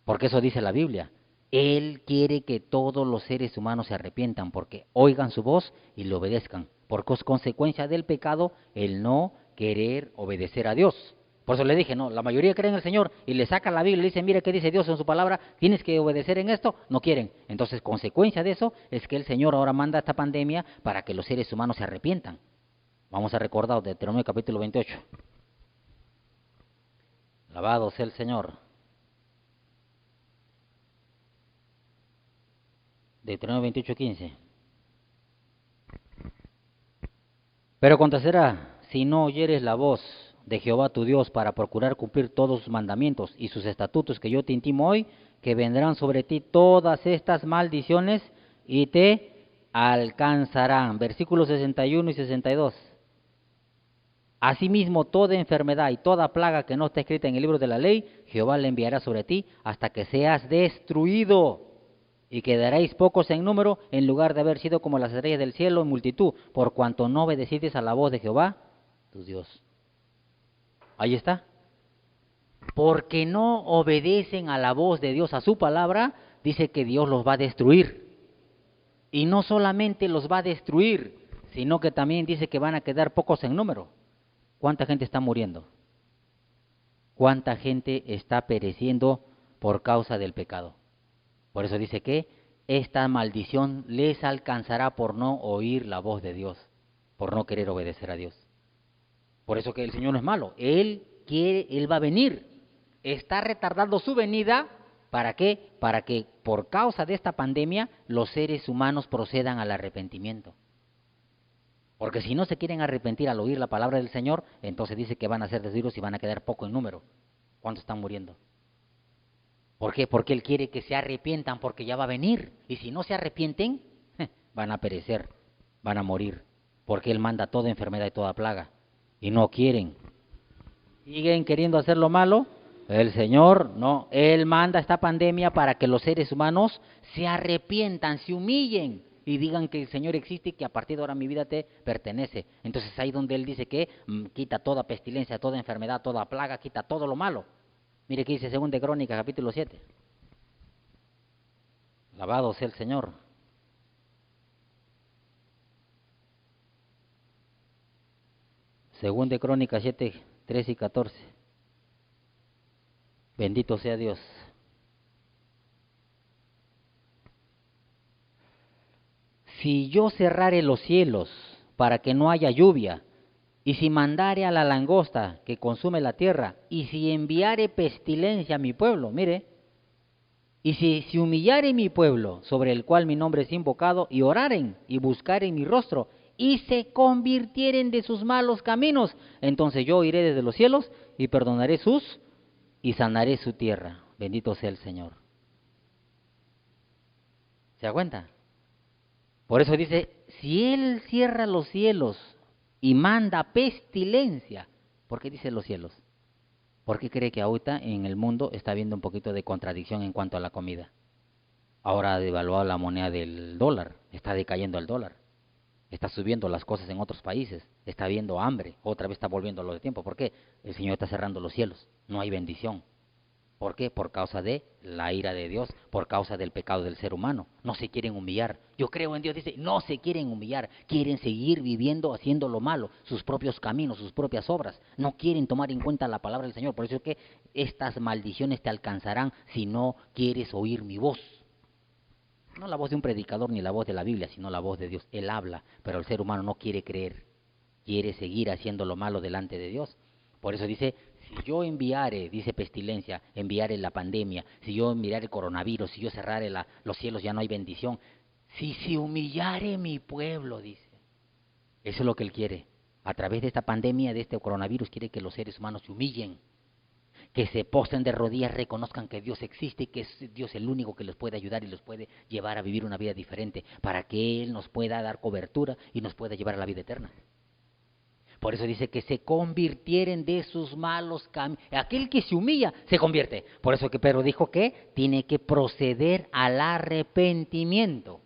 Porque eso dice la Biblia. Él quiere que todos los seres humanos se arrepientan, porque oigan su voz y le obedezcan. Porque es consecuencia del pecado el no querer obedecer a Dios. Por eso le dije, no, la mayoría creen en el Señor y le sacan la Biblia y le dicen, mira qué dice Dios en su palabra, tienes que obedecer en esto, no quieren. Entonces, consecuencia de eso es que el Señor ahora manda esta pandemia para que los seres humanos se arrepientan. Vamos a recordar Deuteronomio capítulo 28. Alabado sea el Señor. Deuteronomio 28:15. Pero acontecerá, si no oyeres la voz de Jehová tu Dios para procurar cumplir todos sus mandamientos y sus estatutos que yo te intimo hoy, que vendrán sobre ti todas estas maldiciones y te alcanzarán. Versículos 61 y 62. Asimismo, toda enfermedad y toda plaga que no está escrita en el libro de la ley, Jehová la enviará sobre ti hasta que seas destruido. Y quedaréis pocos en número, en lugar de haber sido como las estrellas del cielo en multitud, por cuanto no obedecisteis a la voz de Jehová, tu Dios. Ahí está. Porque no obedecen a la voz de Dios, a su palabra, dice que Dios los va a destruir. Y no solamente los va a destruir, sino que también dice que van a quedar pocos en número. ¿Cuánta gente está muriendo? ¿Cuánta gente está pereciendo por causa del pecado? Por eso dice que esta maldición les alcanzará por no oír la voz de Dios, por no querer obedecer a Dios. Por eso que el Señor no es malo, Él quiere, Él va a venir. Está retardando su venida, ¿para qué? Para que por causa de esta pandemia los seres humanos procedan al arrepentimiento. Porque si no se quieren arrepentir al oír la palabra del Señor, entonces dice que van a ser destruidos y van a quedar poco en número. ¿Cuántos están muriendo? ¿Por qué? Porque Él quiere que se arrepientan, porque ya va a venir. Y si no se arrepienten, van a perecer, van a morir. Porque Él manda toda enfermedad y toda plaga. Y no quieren. Siguen queriendo hacer lo malo. El Señor, no. Él manda esta pandemia para que los seres humanos se arrepientan, se humillen y digan que el Señor existe y que a partir de ahora mi vida te pertenece. Entonces ahí donde Él dice que quita toda pestilencia, toda enfermedad, toda plaga, quita todo lo malo. Mire que dice 2 de Crónicas, capítulo 7. Alabado sea el Señor. Según de Crónicas 7, 13 y 14. Bendito sea Dios. Si yo cerrare los cielos para que no haya lluvia, y si mandare a la langosta que consume la tierra, y si enviare pestilencia a mi pueblo, mire, y si humillare mi pueblo, sobre el cual mi nombre es invocado, y oraren y buscaren mi rostro, y se convirtieren de sus malos caminos, entonces yo iré desde los cielos y perdonaré y sanaré su tierra. Bendito sea el Señor. ¿Se da cuenta? Por eso dice, si Él cierra los cielos y manda pestilencia, ¿por qué dice los cielos? ¿Por qué cree que ahorita en el mundo está habiendo un poquito de contradicción en cuanto a la comida? Ahora ha devaluado la moneda del dólar, está decayendo el dólar, está subiendo las cosas en otros países, está habiendo hambre, otra vez está volviendo lo de tiempo. ¿Por qué? El Señor está cerrando los cielos, no hay bendición. ¿Por qué? Por causa de la ira de Dios, por causa del pecado del ser humano. No se quieren humillar. Yo creo en Dios, dice, no se quieren humillar, quieren seguir viviendo haciendo lo malo, sus propios caminos, sus propias obras. No quieren tomar en cuenta la palabra del Señor. Por eso es que estas maldiciones te alcanzarán si no quieres oír mi voz. No la voz de un predicador ni la voz de la Biblia, sino la voz de Dios. Él habla, pero el ser humano no quiere creer, quiere seguir haciendo lo malo delante de Dios. Por eso dice, si yo enviare, dice pestilencia, enviare la pandemia, si yo enviare el coronavirus, si yo cerrare los cielos, ya no hay bendición. Si se humillare mi pueblo, dice. Eso es lo que Él quiere. A través de esta pandemia, de este coronavirus, quiere que los seres humanos se humillen, que se postren de rodillas, reconozcan que Dios existe y que es Dios el único que los puede ayudar y los puede llevar a vivir una vida diferente, para que Él nos pueda dar cobertura y nos pueda llevar a la vida eterna. Por eso dice que se convirtieren de sus malos caminos. Aquel que se humilla se convierte. Por eso que Pedro dijo que tiene que proceder al arrepentimiento.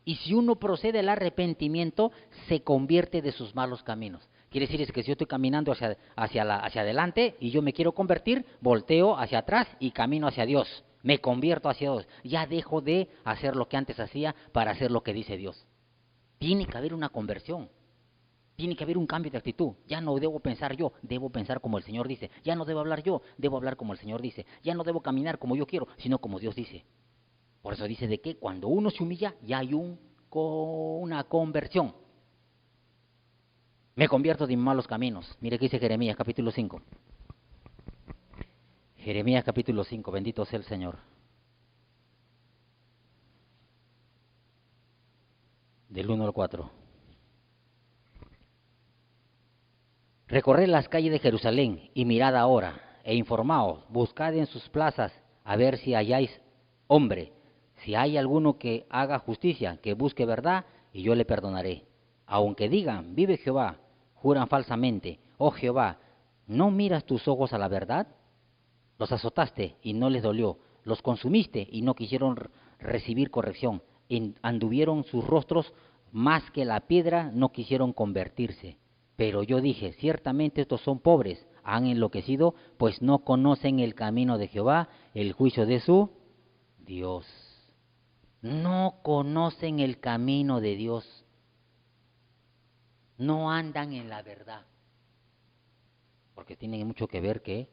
Y si uno procede al arrepentimiento, se convierte de sus malos caminos. Quiere decir es que si yo estoy caminando hacia adelante y yo me quiero convertir, volteo hacia atrás y camino hacia Dios. Me convierto hacia Dios. Ya dejo de hacer lo que antes hacía para hacer lo que dice Dios. Tiene que haber una conversión. Tiene que haber un cambio de actitud. Ya no debo pensar yo, debo pensar como el Señor dice. Ya no debo hablar yo, debo hablar como el Señor dice. Ya no debo caminar como yo quiero, sino como Dios dice. Por eso dice de que cuando uno se humilla, ya hay una conversión. Me convierto de mis malos caminos. Mire que dice Jeremías capítulo 5. Jeremías capítulo 5, bendito sea el Señor. Del 1 al 4. Recorred las calles de Jerusalén y mirad ahora, e informaos, buscad en sus plazas a ver si halláis hombre, si hay alguno que haga justicia, que busque verdad, y yo le perdonaré. Aunque digan, vive Jehová, juran falsamente, oh Jehová, ¿no miras tus ojos a la verdad? Los azotaste y no les dolió, los consumiste y no quisieron recibir corrección, anduvieron sus rostros más que la piedra, no quisieron convertirse. Pero yo dije, ciertamente estos son pobres, han enloquecido, pues no conocen el camino de Jehová, el juicio de su Dios. No conocen el camino de Dios, no andan en la verdad, porque tiene mucho que ver que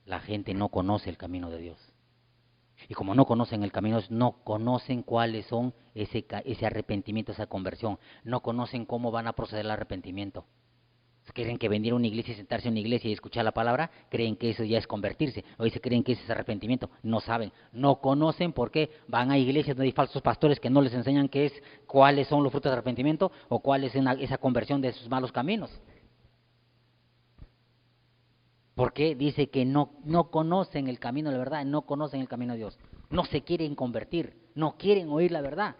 la gente no conoce el camino de Dios. Y como no conocen el camino, no conocen cuáles son ese arrepentimiento, esa conversión, no conocen cómo van a proceder al arrepentimiento. Creen que venir a una iglesia y sentarse en una iglesia y escuchar la palabra, creen que eso ya es convertirse, o se creen que eso es arrepentimiento, no saben, no conocen por qué van a iglesias donde hay falsos pastores que no les enseñan cuáles son los frutos de arrepentimiento o cuál es esa conversión de sus malos caminos. Porque dice que no conocen el camino de la verdad, no conocen el camino de Dios, no se quieren convertir, no quieren oír la verdad.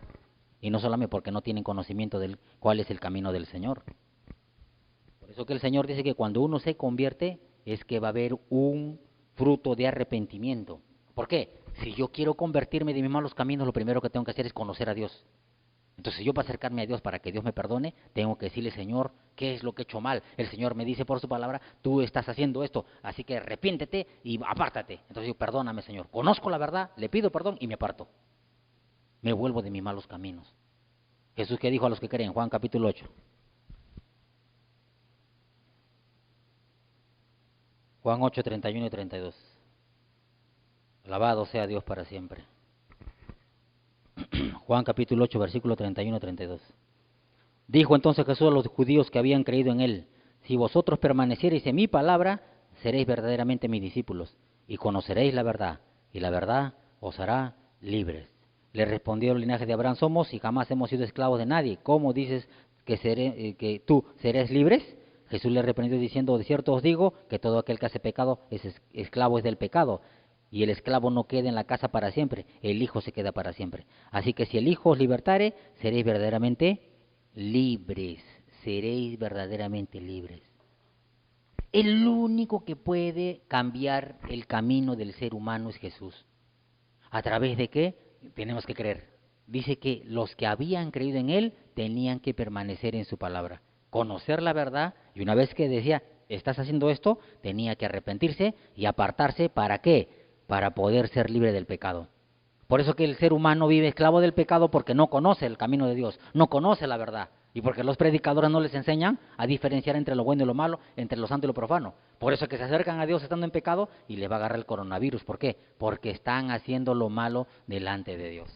Y no solamente porque no tienen conocimiento de cuál es el camino del Señor. Por eso que el Señor dice que cuando uno se convierte es que va a haber un fruto de arrepentimiento. ¿Por qué? Si yo quiero convertirme de mis malos caminos, lo primero que tengo que hacer es conocer a Dios. Entonces yo para acercarme a Dios, para que Dios me perdone, tengo que decirle, Señor, ¿qué es lo que he hecho mal? El Señor me dice por su palabra, tú estás haciendo esto, así que arrepiéntete y apártate. Entonces yo, perdóname, Señor. Conozco la verdad, le pido perdón y me aparto. Me vuelvo de mis malos caminos. Jesús, ¿qué dijo a los que creen? Juan capítulo 8. Juan 8, 31 y 32. Alabado sea Dios para siempre. Juan capítulo 8, versículo 31 y 32. Dijo entonces Jesús a los judíos que habían creído en él, si vosotros permaneciereis en mi palabra, seréis verdaderamente mis discípulos, y conoceréis la verdad, y la verdad os hará libres. Le respondió el linaje de Abraham, somos y jamás hemos sido esclavos de nadie. ¿Cómo dices que tú serás libres? Jesús le reprendió diciendo, de cierto os digo, que todo aquel que hace pecado es esclavo es del pecado. y el esclavo no queda en la casa para siempre, el Hijo se queda para siempre. Así que si el Hijo os libertare, seréis verdaderamente libres, seréis verdaderamente libres. El único que puede cambiar el camino del ser humano es Jesús. ¿A través de qué? Tenemos que creer. Dice que los que habían creído en Él tenían que permanecer en su palabra, conocer la verdad, y una vez que decía, estás haciendo esto, tenía que arrepentirse y apartarse. ¿Para qué? Para poder ser libre del pecado. Por eso que el ser humano vive esclavo del pecado, porque no conoce el camino de Dios, no conoce la verdad. Y porque los predicadores no les enseñan a diferenciar entre lo bueno y lo malo, entre lo santo y lo profano. Por eso que se acercan a Dios estando en pecado y les va a agarrar el coronavirus. ¿Por qué? Porque están haciendo lo malo delante de Dios.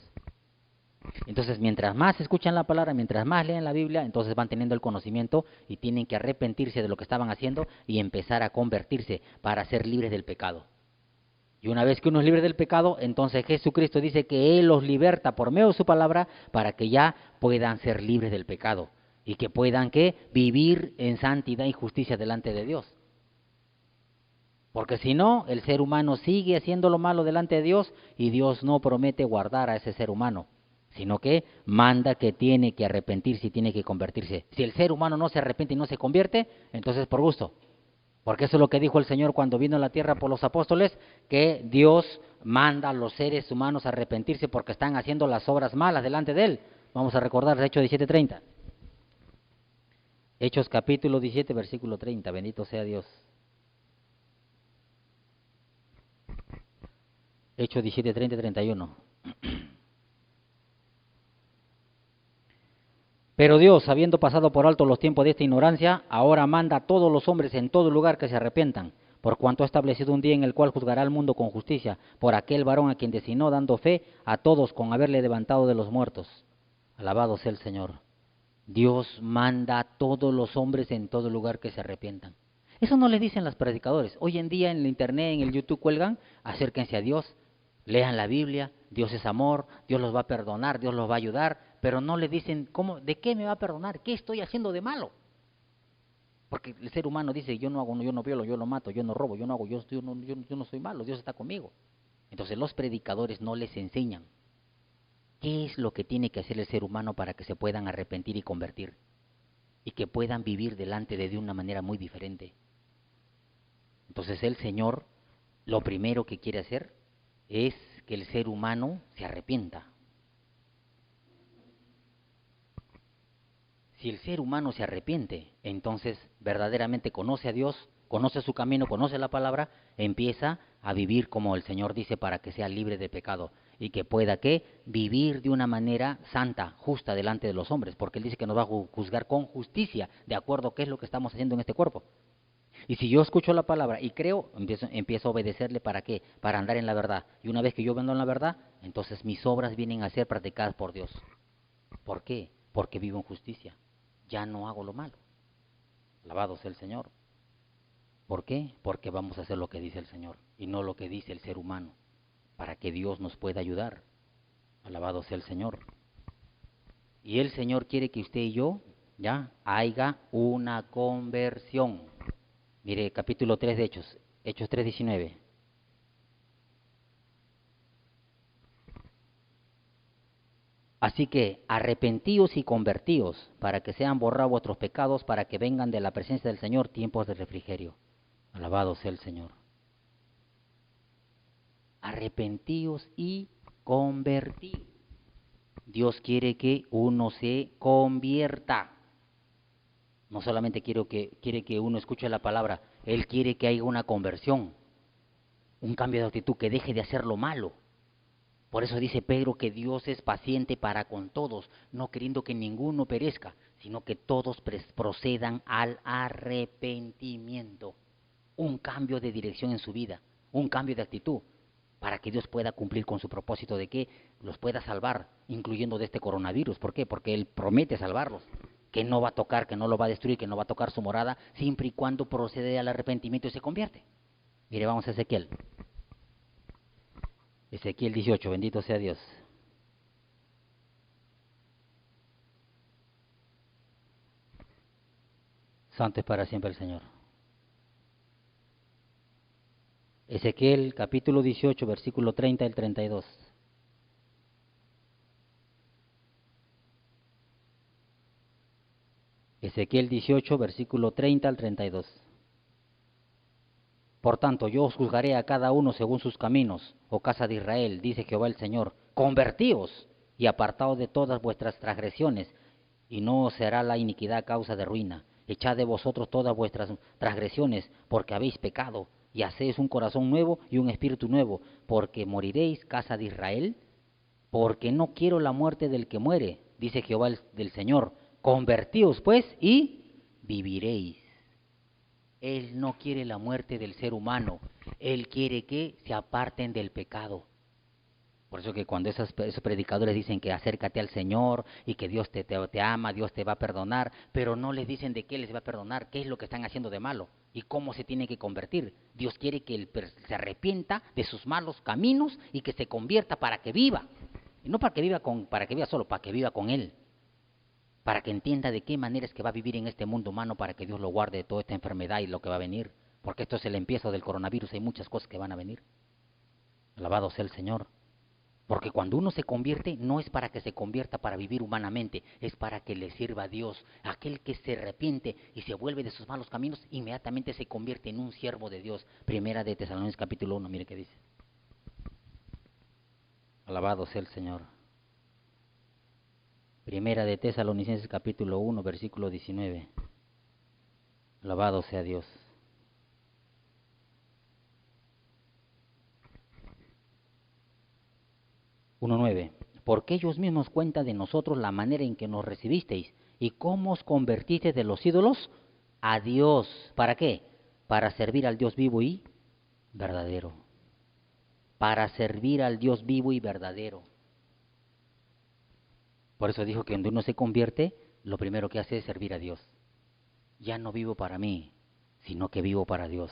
Entonces, mientras más escuchan la palabra, mientras más leen la Biblia, entonces van teniendo el conocimiento y tienen que arrepentirse de lo que estaban haciendo y empezar a convertirse para ser libres del pecado. Y una vez que uno es libre del pecado, entonces Jesucristo dice que Él los liberta por medio de su palabra para que ya puedan ser libres del pecado y que puedan ¿qué? Vivir en santidad y justicia delante de Dios. Porque si no, el ser humano sigue haciendo lo malo delante de Dios y Dios no promete guardar a ese ser humano, sino que manda que tiene que arrepentirse y tiene que convertirse. Si el ser humano no se arrepiente y no se convierte, entonces por gusto. Porque eso es lo que dijo el Señor cuando vino a la tierra por los apóstoles, que Dios manda a los seres humanos a arrepentirse porque están haciendo las obras malas delante de Él. Vamos a recordar Hechos 17:30. Hechos capítulo 17, versículo 30. Bendito sea Dios. Hechos 17, 30 y 31. Pero Dios, habiendo pasado por alto los tiempos de esta ignorancia, ahora manda a todos los hombres en todo lugar que se arrepientan, por cuanto ha establecido un día en el cual juzgará al mundo con justicia, por aquel varón a quien designó, dando fe a todos con haberle levantado de los muertos. Alabado sea el Señor. Dios manda a todos los hombres en todo lugar que se arrepientan. Eso no les dicen los predicadores. Hoy en día en el internet, en el YouTube cuelgan, acérquense a Dios, lean la Biblia, Dios es amor, Dios los va a perdonar, Dios los va a ayudar, pero no les dicen, ¿cómo, de qué me va a perdonar? ¿Qué estoy haciendo de malo? Porque el ser humano dice, yo no hago, yo no violo, yo no mato, yo no robo, yo no hago, yo no soy malo, Dios está conmigo. Entonces los predicadores no les enseñan qué es lo que tiene que hacer el ser humano para que se puedan arrepentir y convertir y que puedan vivir delante de Dios de una manera muy diferente. Entonces el Señor lo primero que quiere hacer es que el ser humano se arrepienta. Si el ser humano se arrepiente, entonces verdaderamente conoce a Dios, conoce su camino, conoce la palabra, empieza a vivir como el Señor dice para que sea libre de pecado y que pueda ¿qué? Vivir de una manera santa, justa delante de los hombres, porque Él dice que nos va a juzgar con justicia, de acuerdo a qué es lo que estamos haciendo en este cuerpo. Y si yo escucho la palabra y creo, empiezo a obedecerle. ¿Para qué? Para andar en la verdad. Y una vez que yo ando en la verdad, entonces mis obras vienen a ser practicadas por Dios. ¿Por qué? Porque vivo en justicia. Ya no hago lo malo. Alabado sea el Señor. ¿Por qué? Porque vamos a hacer lo que dice el Señor y no lo que dice el ser humano, para que Dios nos pueda ayudar. Alabado sea el Señor. Y el Señor quiere que usted y yo ya haya una conversión. Mire, capítulo 3 de Hechos, Hechos 3:19. Así que arrepentíos y convertíos para que sean borrados vuestros pecados, para que vengan de la presencia del Señor tiempos de refrigerio. Alabado sea el Señor. Arrepentíos y convertíos. Dios quiere que uno se convierta. No solamente quiere que uno escuche la palabra, Él quiere que haya una conversión, un cambio de actitud, que deje de hacer lo malo. Por eso dice Pedro que Dios es paciente para con todos, no queriendo que ninguno perezca, sino que todos procedan al arrepentimiento. Un cambio de dirección en su vida, un cambio de actitud, para que Dios pueda cumplir con su propósito de que los pueda salvar, incluyendo de este coronavirus. ¿Por qué? Porque Él promete salvarlos, que no va a tocar, que no lo va a destruir, que no va a tocar su morada, siempre y cuando procede al arrepentimiento y se convierte. Mire, vamos a Ezequiel. Ezequiel 18, bendito sea Dios. Santo es para siempre el Señor. Ezequiel capítulo 18, versículo 30 al 32. Ezequiel 18, versículo 30 al 32. Por tanto, yo os juzgaré a cada uno según sus caminos, oh casa de Israel, dice Jehová el Señor. Convertíos y apartaos de todas vuestras transgresiones, y no os será la iniquidad causa de ruina. Echad de vosotros todas vuestras transgresiones, porque habéis pecado, y hacéis un corazón nuevo y un espíritu nuevo, porque moriréis, casa de Israel, porque no quiero la muerte del que muere, dice Jehová del Señor. Convertíos pues y viviréis. Él no quiere la muerte del ser humano, Él quiere que se aparten del pecado. Por eso que cuando esos predicadores dicen que acércate al Señor y que Dios te ama, Dios te va a perdonar, pero no les dicen de qué les va a perdonar, qué es lo que están haciendo de malo y cómo se tiene que convertir. Dios quiere que él se arrepienta de sus malos caminos y que se convierta para que viva. Y no para que viva solo, para que viva con Él. Para que entienda de qué manera es que va a vivir en este mundo humano, para que Dios lo guarde de toda esta enfermedad y lo que va a venir. Porque esto es el empiezo del coronavirus, hay muchas cosas que van a venir. Alabado sea el Señor. Porque cuando uno se convierte, no es para que se convierta para vivir humanamente, es para que le sirva a Dios. Aquel que se arrepiente y se vuelve de sus malos caminos, inmediatamente se convierte en un siervo de Dios. Primera de Tesalonicenses capítulo 1, mire qué dice. Alabado sea el Señor. Primera de Tesalonicenses capítulo 1, versículo 19. Alabado sea Dios. 1:9. Porque ellos mismos cuentan de nosotros la manera en que nos recibisteis y cómo os convertisteis de los ídolos a Dios. ¿Para qué? Para servir al Dios vivo y verdadero. Para servir al Dios vivo y verdadero. Por eso dijo que cuando uno se convierte, lo primero que hace es servir a Dios. Ya no vivo para mí, sino que vivo para Dios.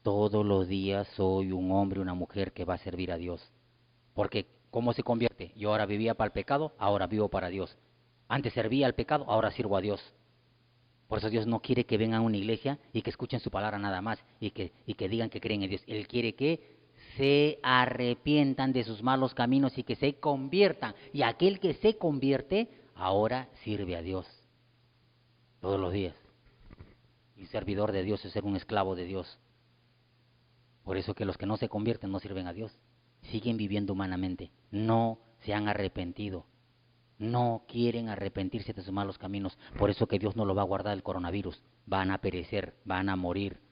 Todos los días soy un hombre, una mujer que va a servir a Dios. Porque, ¿cómo se convierte? Yo ahora vivía para el pecado, ahora vivo para Dios. Antes servía al pecado, ahora sirvo a Dios. Por eso Dios no quiere que vengan a una iglesia y que escuchen su palabra nada más y que digan que creen en Dios. Él quiere que se arrepientan de sus malos caminos y que se conviertan. Y aquel que se convierte, ahora sirve a Dios. Todos los días. Y servidor de Dios es ser un esclavo de Dios. Por eso que los que no se convierten no sirven a Dios. Siguen viviendo humanamente. No se han arrepentido. No quieren arrepentirse de sus malos caminos. Por eso que Dios no lo va a guardar el coronavirus. Van a perecer, van a morir.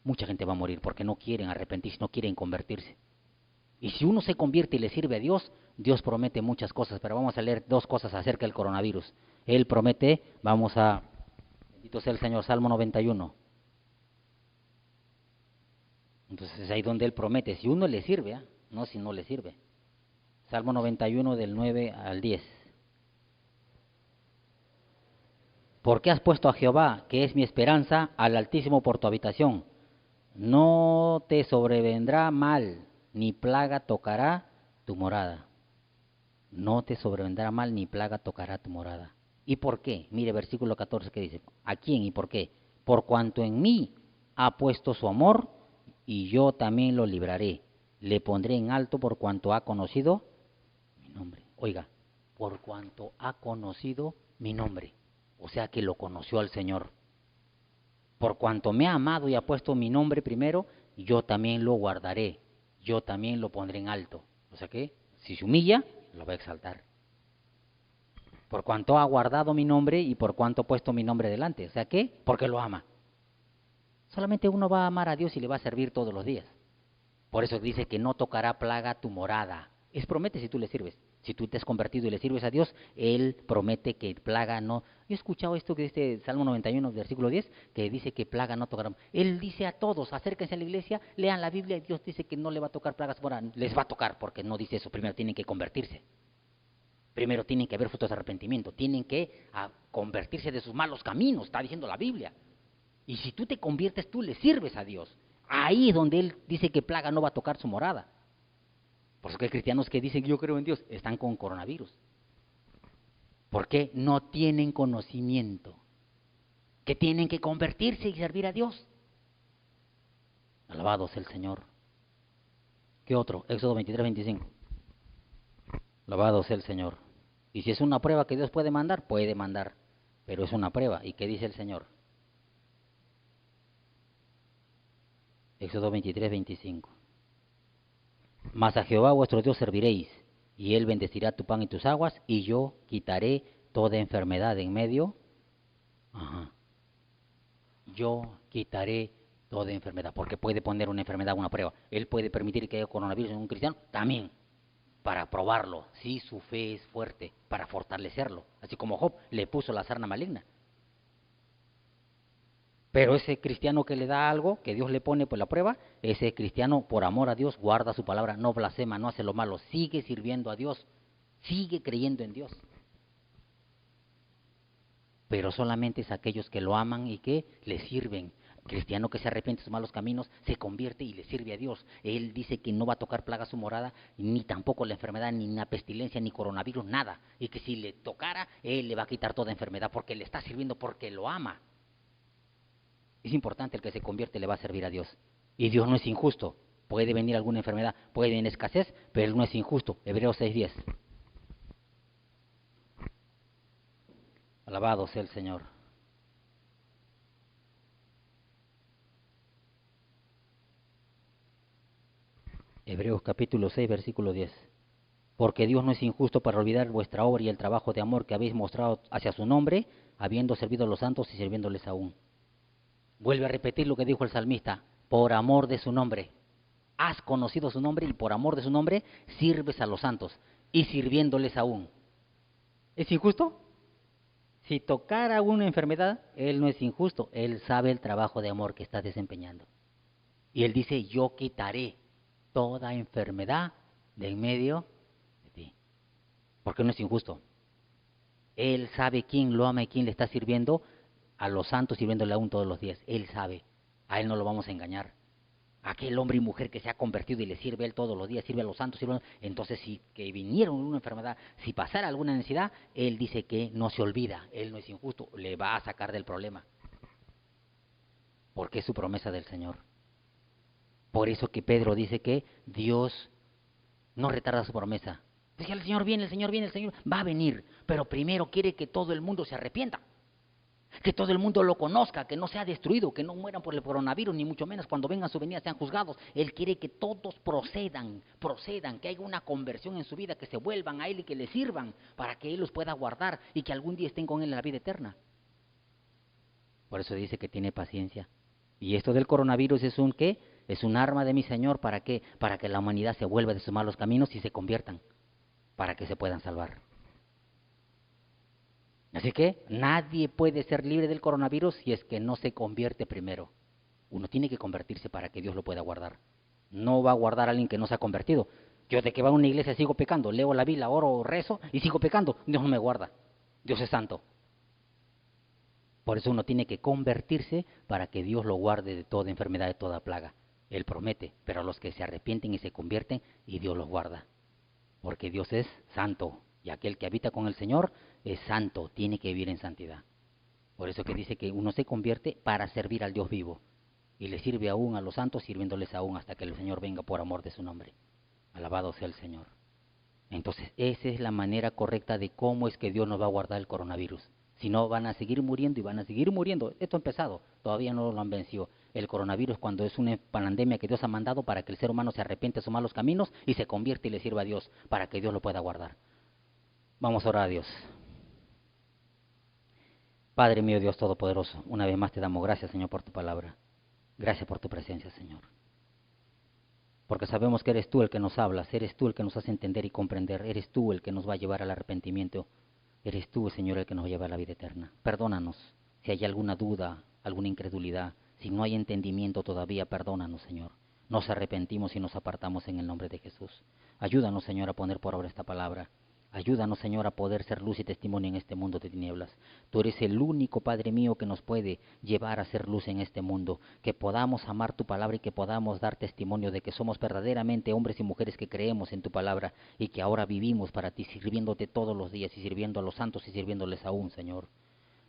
Mucha gente va a morir porque no quieren arrepentirse, no quieren convertirse. Y si uno se convierte y le sirve a Dios, Dios promete muchas cosas. Pero vamos a leer dos cosas acerca del coronavirus. Él promete, bendito sea el Señor, Salmo 91. Entonces es ahí donde Él promete. Si uno le sirve, no si no le sirve. Salmo 91 del 9 al 10. ¿Por qué has puesto a Jehová, que es mi esperanza, al Altísimo por tu habitación? No te sobrevendrá mal, ni plaga tocará tu morada. No te sobrevendrá mal, ni plaga tocará tu morada. ¿Y por qué? Mire versículo 14 que dice, ¿a quién y por qué? Por cuanto en mí ha puesto su amor, y yo también lo libraré. Le pondré en alto por cuanto ha conocido mi nombre. Oiga, por cuanto ha conocido mi nombre. O sea que lo conoció al Señor. Por cuanto me ha amado y ha puesto mi nombre primero, yo también lo guardaré. Yo también lo pondré en alto. O sea que, si se humilla, lo va a exaltar. Por cuanto ha guardado mi nombre y por cuanto ha puesto mi nombre delante. O sea que, porque lo ama. Solamente uno va a amar a Dios y le va a servir todos los días. Por eso dice que no tocará plaga tu morada. Es promete si tú le sirves. Si tú te has convertido y le sirves a Dios, Él promete que plaga no. Yo he escuchado esto que dice Salmo 91, versículo 10, que dice que plaga no tocará. Él dice a todos, acérquense a la iglesia, lean la Biblia y Dios dice que no le va a tocar plagas moradas. Les va a tocar porque no dice eso. Primero tienen que convertirse. Primero tienen que haber frutos de arrepentimiento. Tienen que convertirse de sus malos caminos, está diciendo la Biblia. Y si tú te conviertes, tú le sirves a Dios. Ahí es donde Él dice que plaga no va a tocar su morada. Por eso que hay cristianos que dicen yo creo en Dios, están con coronavirus. ¿Por qué? No tienen conocimiento. Que tienen que convertirse y servir a Dios. Alabado sea el Señor. ¿Qué otro? Éxodo 23, 25. Alabado sea el Señor. Y si es una prueba que Dios puede mandar, pero es una prueba. ¿Y qué dice el Señor? Éxodo 23, 25. Mas a Jehová vuestro Dios serviréis, y Él bendecirá tu pan y tus aguas, y yo quitaré toda enfermedad en medio. Ajá. Yo quitaré toda enfermedad, porque puede poner una enfermedad, una prueba. Él puede permitir que haya coronavirus en un cristiano, también, para probarlo, si su fe es fuerte, para fortalecerlo. Así como Job le puso la sarna maligna. Pero ese cristiano que le da algo, que Dios le pone por la prueba, ese cristiano, por amor a Dios, guarda su palabra, no blasfema, no hace lo malo, sigue sirviendo a Dios, sigue creyendo en Dios. Pero solamente es aquellos que lo aman y que le sirven. Cristiano que se arrepiente de sus malos caminos, se convierte y le sirve a Dios. Él dice que no va a tocar plaga su morada, ni tampoco la enfermedad, ni una pestilencia, ni coronavirus, nada. Y que si le tocara, Él le va a quitar toda enfermedad, porque le está sirviendo, porque lo ama. Es importante, el que se convierte le va a servir a Dios. Y Dios no es injusto. Puede venir alguna enfermedad, puede venir escasez, pero Él no es injusto. Hebreos 6:10. Alabado sea el Señor. Hebreos capítulo 6, versículo 10. Porque Dios no es injusto para olvidar vuestra obra y el trabajo de amor que habéis mostrado hacia su nombre, habiendo servido a los santos y sirviéndoles aún. Vuelve a repetir lo que dijo el salmista, por amor de su nombre. Has conocido su nombre y por amor de su nombre sirves a los santos y sirviéndoles aún. ¿Es injusto? Si tocara una enfermedad, Él no es injusto, Él sabe el trabajo de amor que estás desempeñando. Y Él dice, yo quitaré toda enfermedad de en medio de ti. Porque no es injusto. Él sabe quién lo ama y quién le está sirviendo a los santos, sirviéndole aún todos los días. Él sabe. A Él no lo vamos a engañar. Aquel hombre y mujer que se ha convertido y le sirve a Él todos los días, sirve a los santos, entonces si que vinieron una enfermedad, si pasara alguna necesidad, Él dice que no se olvida. Él no es injusto, le va a sacar del problema. Porque es su promesa del Señor. Por eso que Pedro dice que Dios no retarda su promesa. Dice, el Señor viene, el Señor viene, el Señor va a venir, pero primero quiere que todo el mundo se arrepienta, que todo el mundo lo conozca, que no sea destruido, que no mueran por el coronavirus, ni mucho menos cuando vengan su venida sean juzgados. Él quiere que todos procedan, que haya una conversión en su vida, que se vuelvan a Él y que le sirvan, para que Él los pueda guardar y que algún día estén con Él en la vida eterna. Por eso dice que tiene paciencia. Y esto del coronavirus es un ¿qué? Es un arma de mi Señor, ¿para qué? Para que la humanidad se vuelva de sus malos caminos y se conviertan, para que se puedan salvar. Así que nadie puede ser libre del coronavirus si es que no se convierte primero. Uno tiene que convertirse para que Dios lo pueda guardar. No va a guardar a alguien que no se ha convertido. Yo de que va a una iglesia sigo pecando, leo la Biblia, oro, rezo y sigo pecando. Dios no me guarda. Dios es santo. Por eso uno tiene que convertirse para que Dios lo guarde de toda enfermedad, de toda plaga. Él promete, pero a los que se arrepienten y se convierten, y Dios los guarda. Porque Dios es santo, y aquel que habita con el Señor es santo, tiene que vivir en santidad. Por eso que dice que uno se convierte para servir al Dios vivo, y le sirve aún a los santos, sirviéndoles aún hasta que el Señor venga por amor de su nombre. Alabado sea el Señor. Entonces, esa es la manera correcta de cómo es que Dios nos va a guardar el coronavirus. Si no, van a seguir muriendo y van a seguir muriendo. Esto ha empezado, todavía no lo han vencido. El coronavirus, cuando es una pandemia que Dios ha mandado para que el ser humano se arrepiente de sus malos caminos y se convierte y le sirva a Dios, para que Dios lo pueda guardar. Vamos a orar a Dios. Padre mío, Dios Todopoderoso, una vez más te damos gracias, Señor, por tu palabra. Gracias por tu presencia, Señor. Porque sabemos que eres tú el que nos hablas, eres tú el que nos hace entender y comprender, eres tú el que nos va a llevar al arrepentimiento, eres tú, Señor, el que nos lleva a la vida eterna. Perdónanos si hay alguna duda, alguna incredulidad, si no hay entendimiento todavía, perdónanos, Señor. Nos arrepentimos y nos apartamos en el nombre de Jesús. Ayúdanos, Señor, a poner por obra esta palabra. Ayúdanos, Señor, a poder ser luz y testimonio en este mundo de tinieblas. Tú eres el único, Padre mío, que nos puede llevar a ser luz en este mundo, que podamos amar tu palabra y que podamos dar testimonio de que somos verdaderamente hombres y mujeres que creemos en tu palabra y que ahora vivimos para ti, sirviéndote todos los días y sirviendo a los santos y sirviéndoles aún, Señor.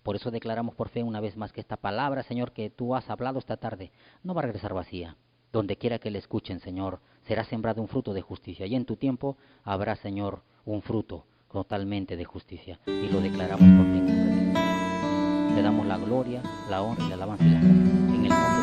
Por eso declaramos por fe una vez más que esta palabra, Señor, que tú has hablado esta tarde, no va a regresar vacía. Donde quiera que le escuchen, Señor, será sembrado un fruto de justicia. Y en tu tiempo habrá, Señor, un fruto totalmente de justicia. Y lo declaramos por ti. Te damos la gloria, la honra y la alabanza y la gracia. En el nombre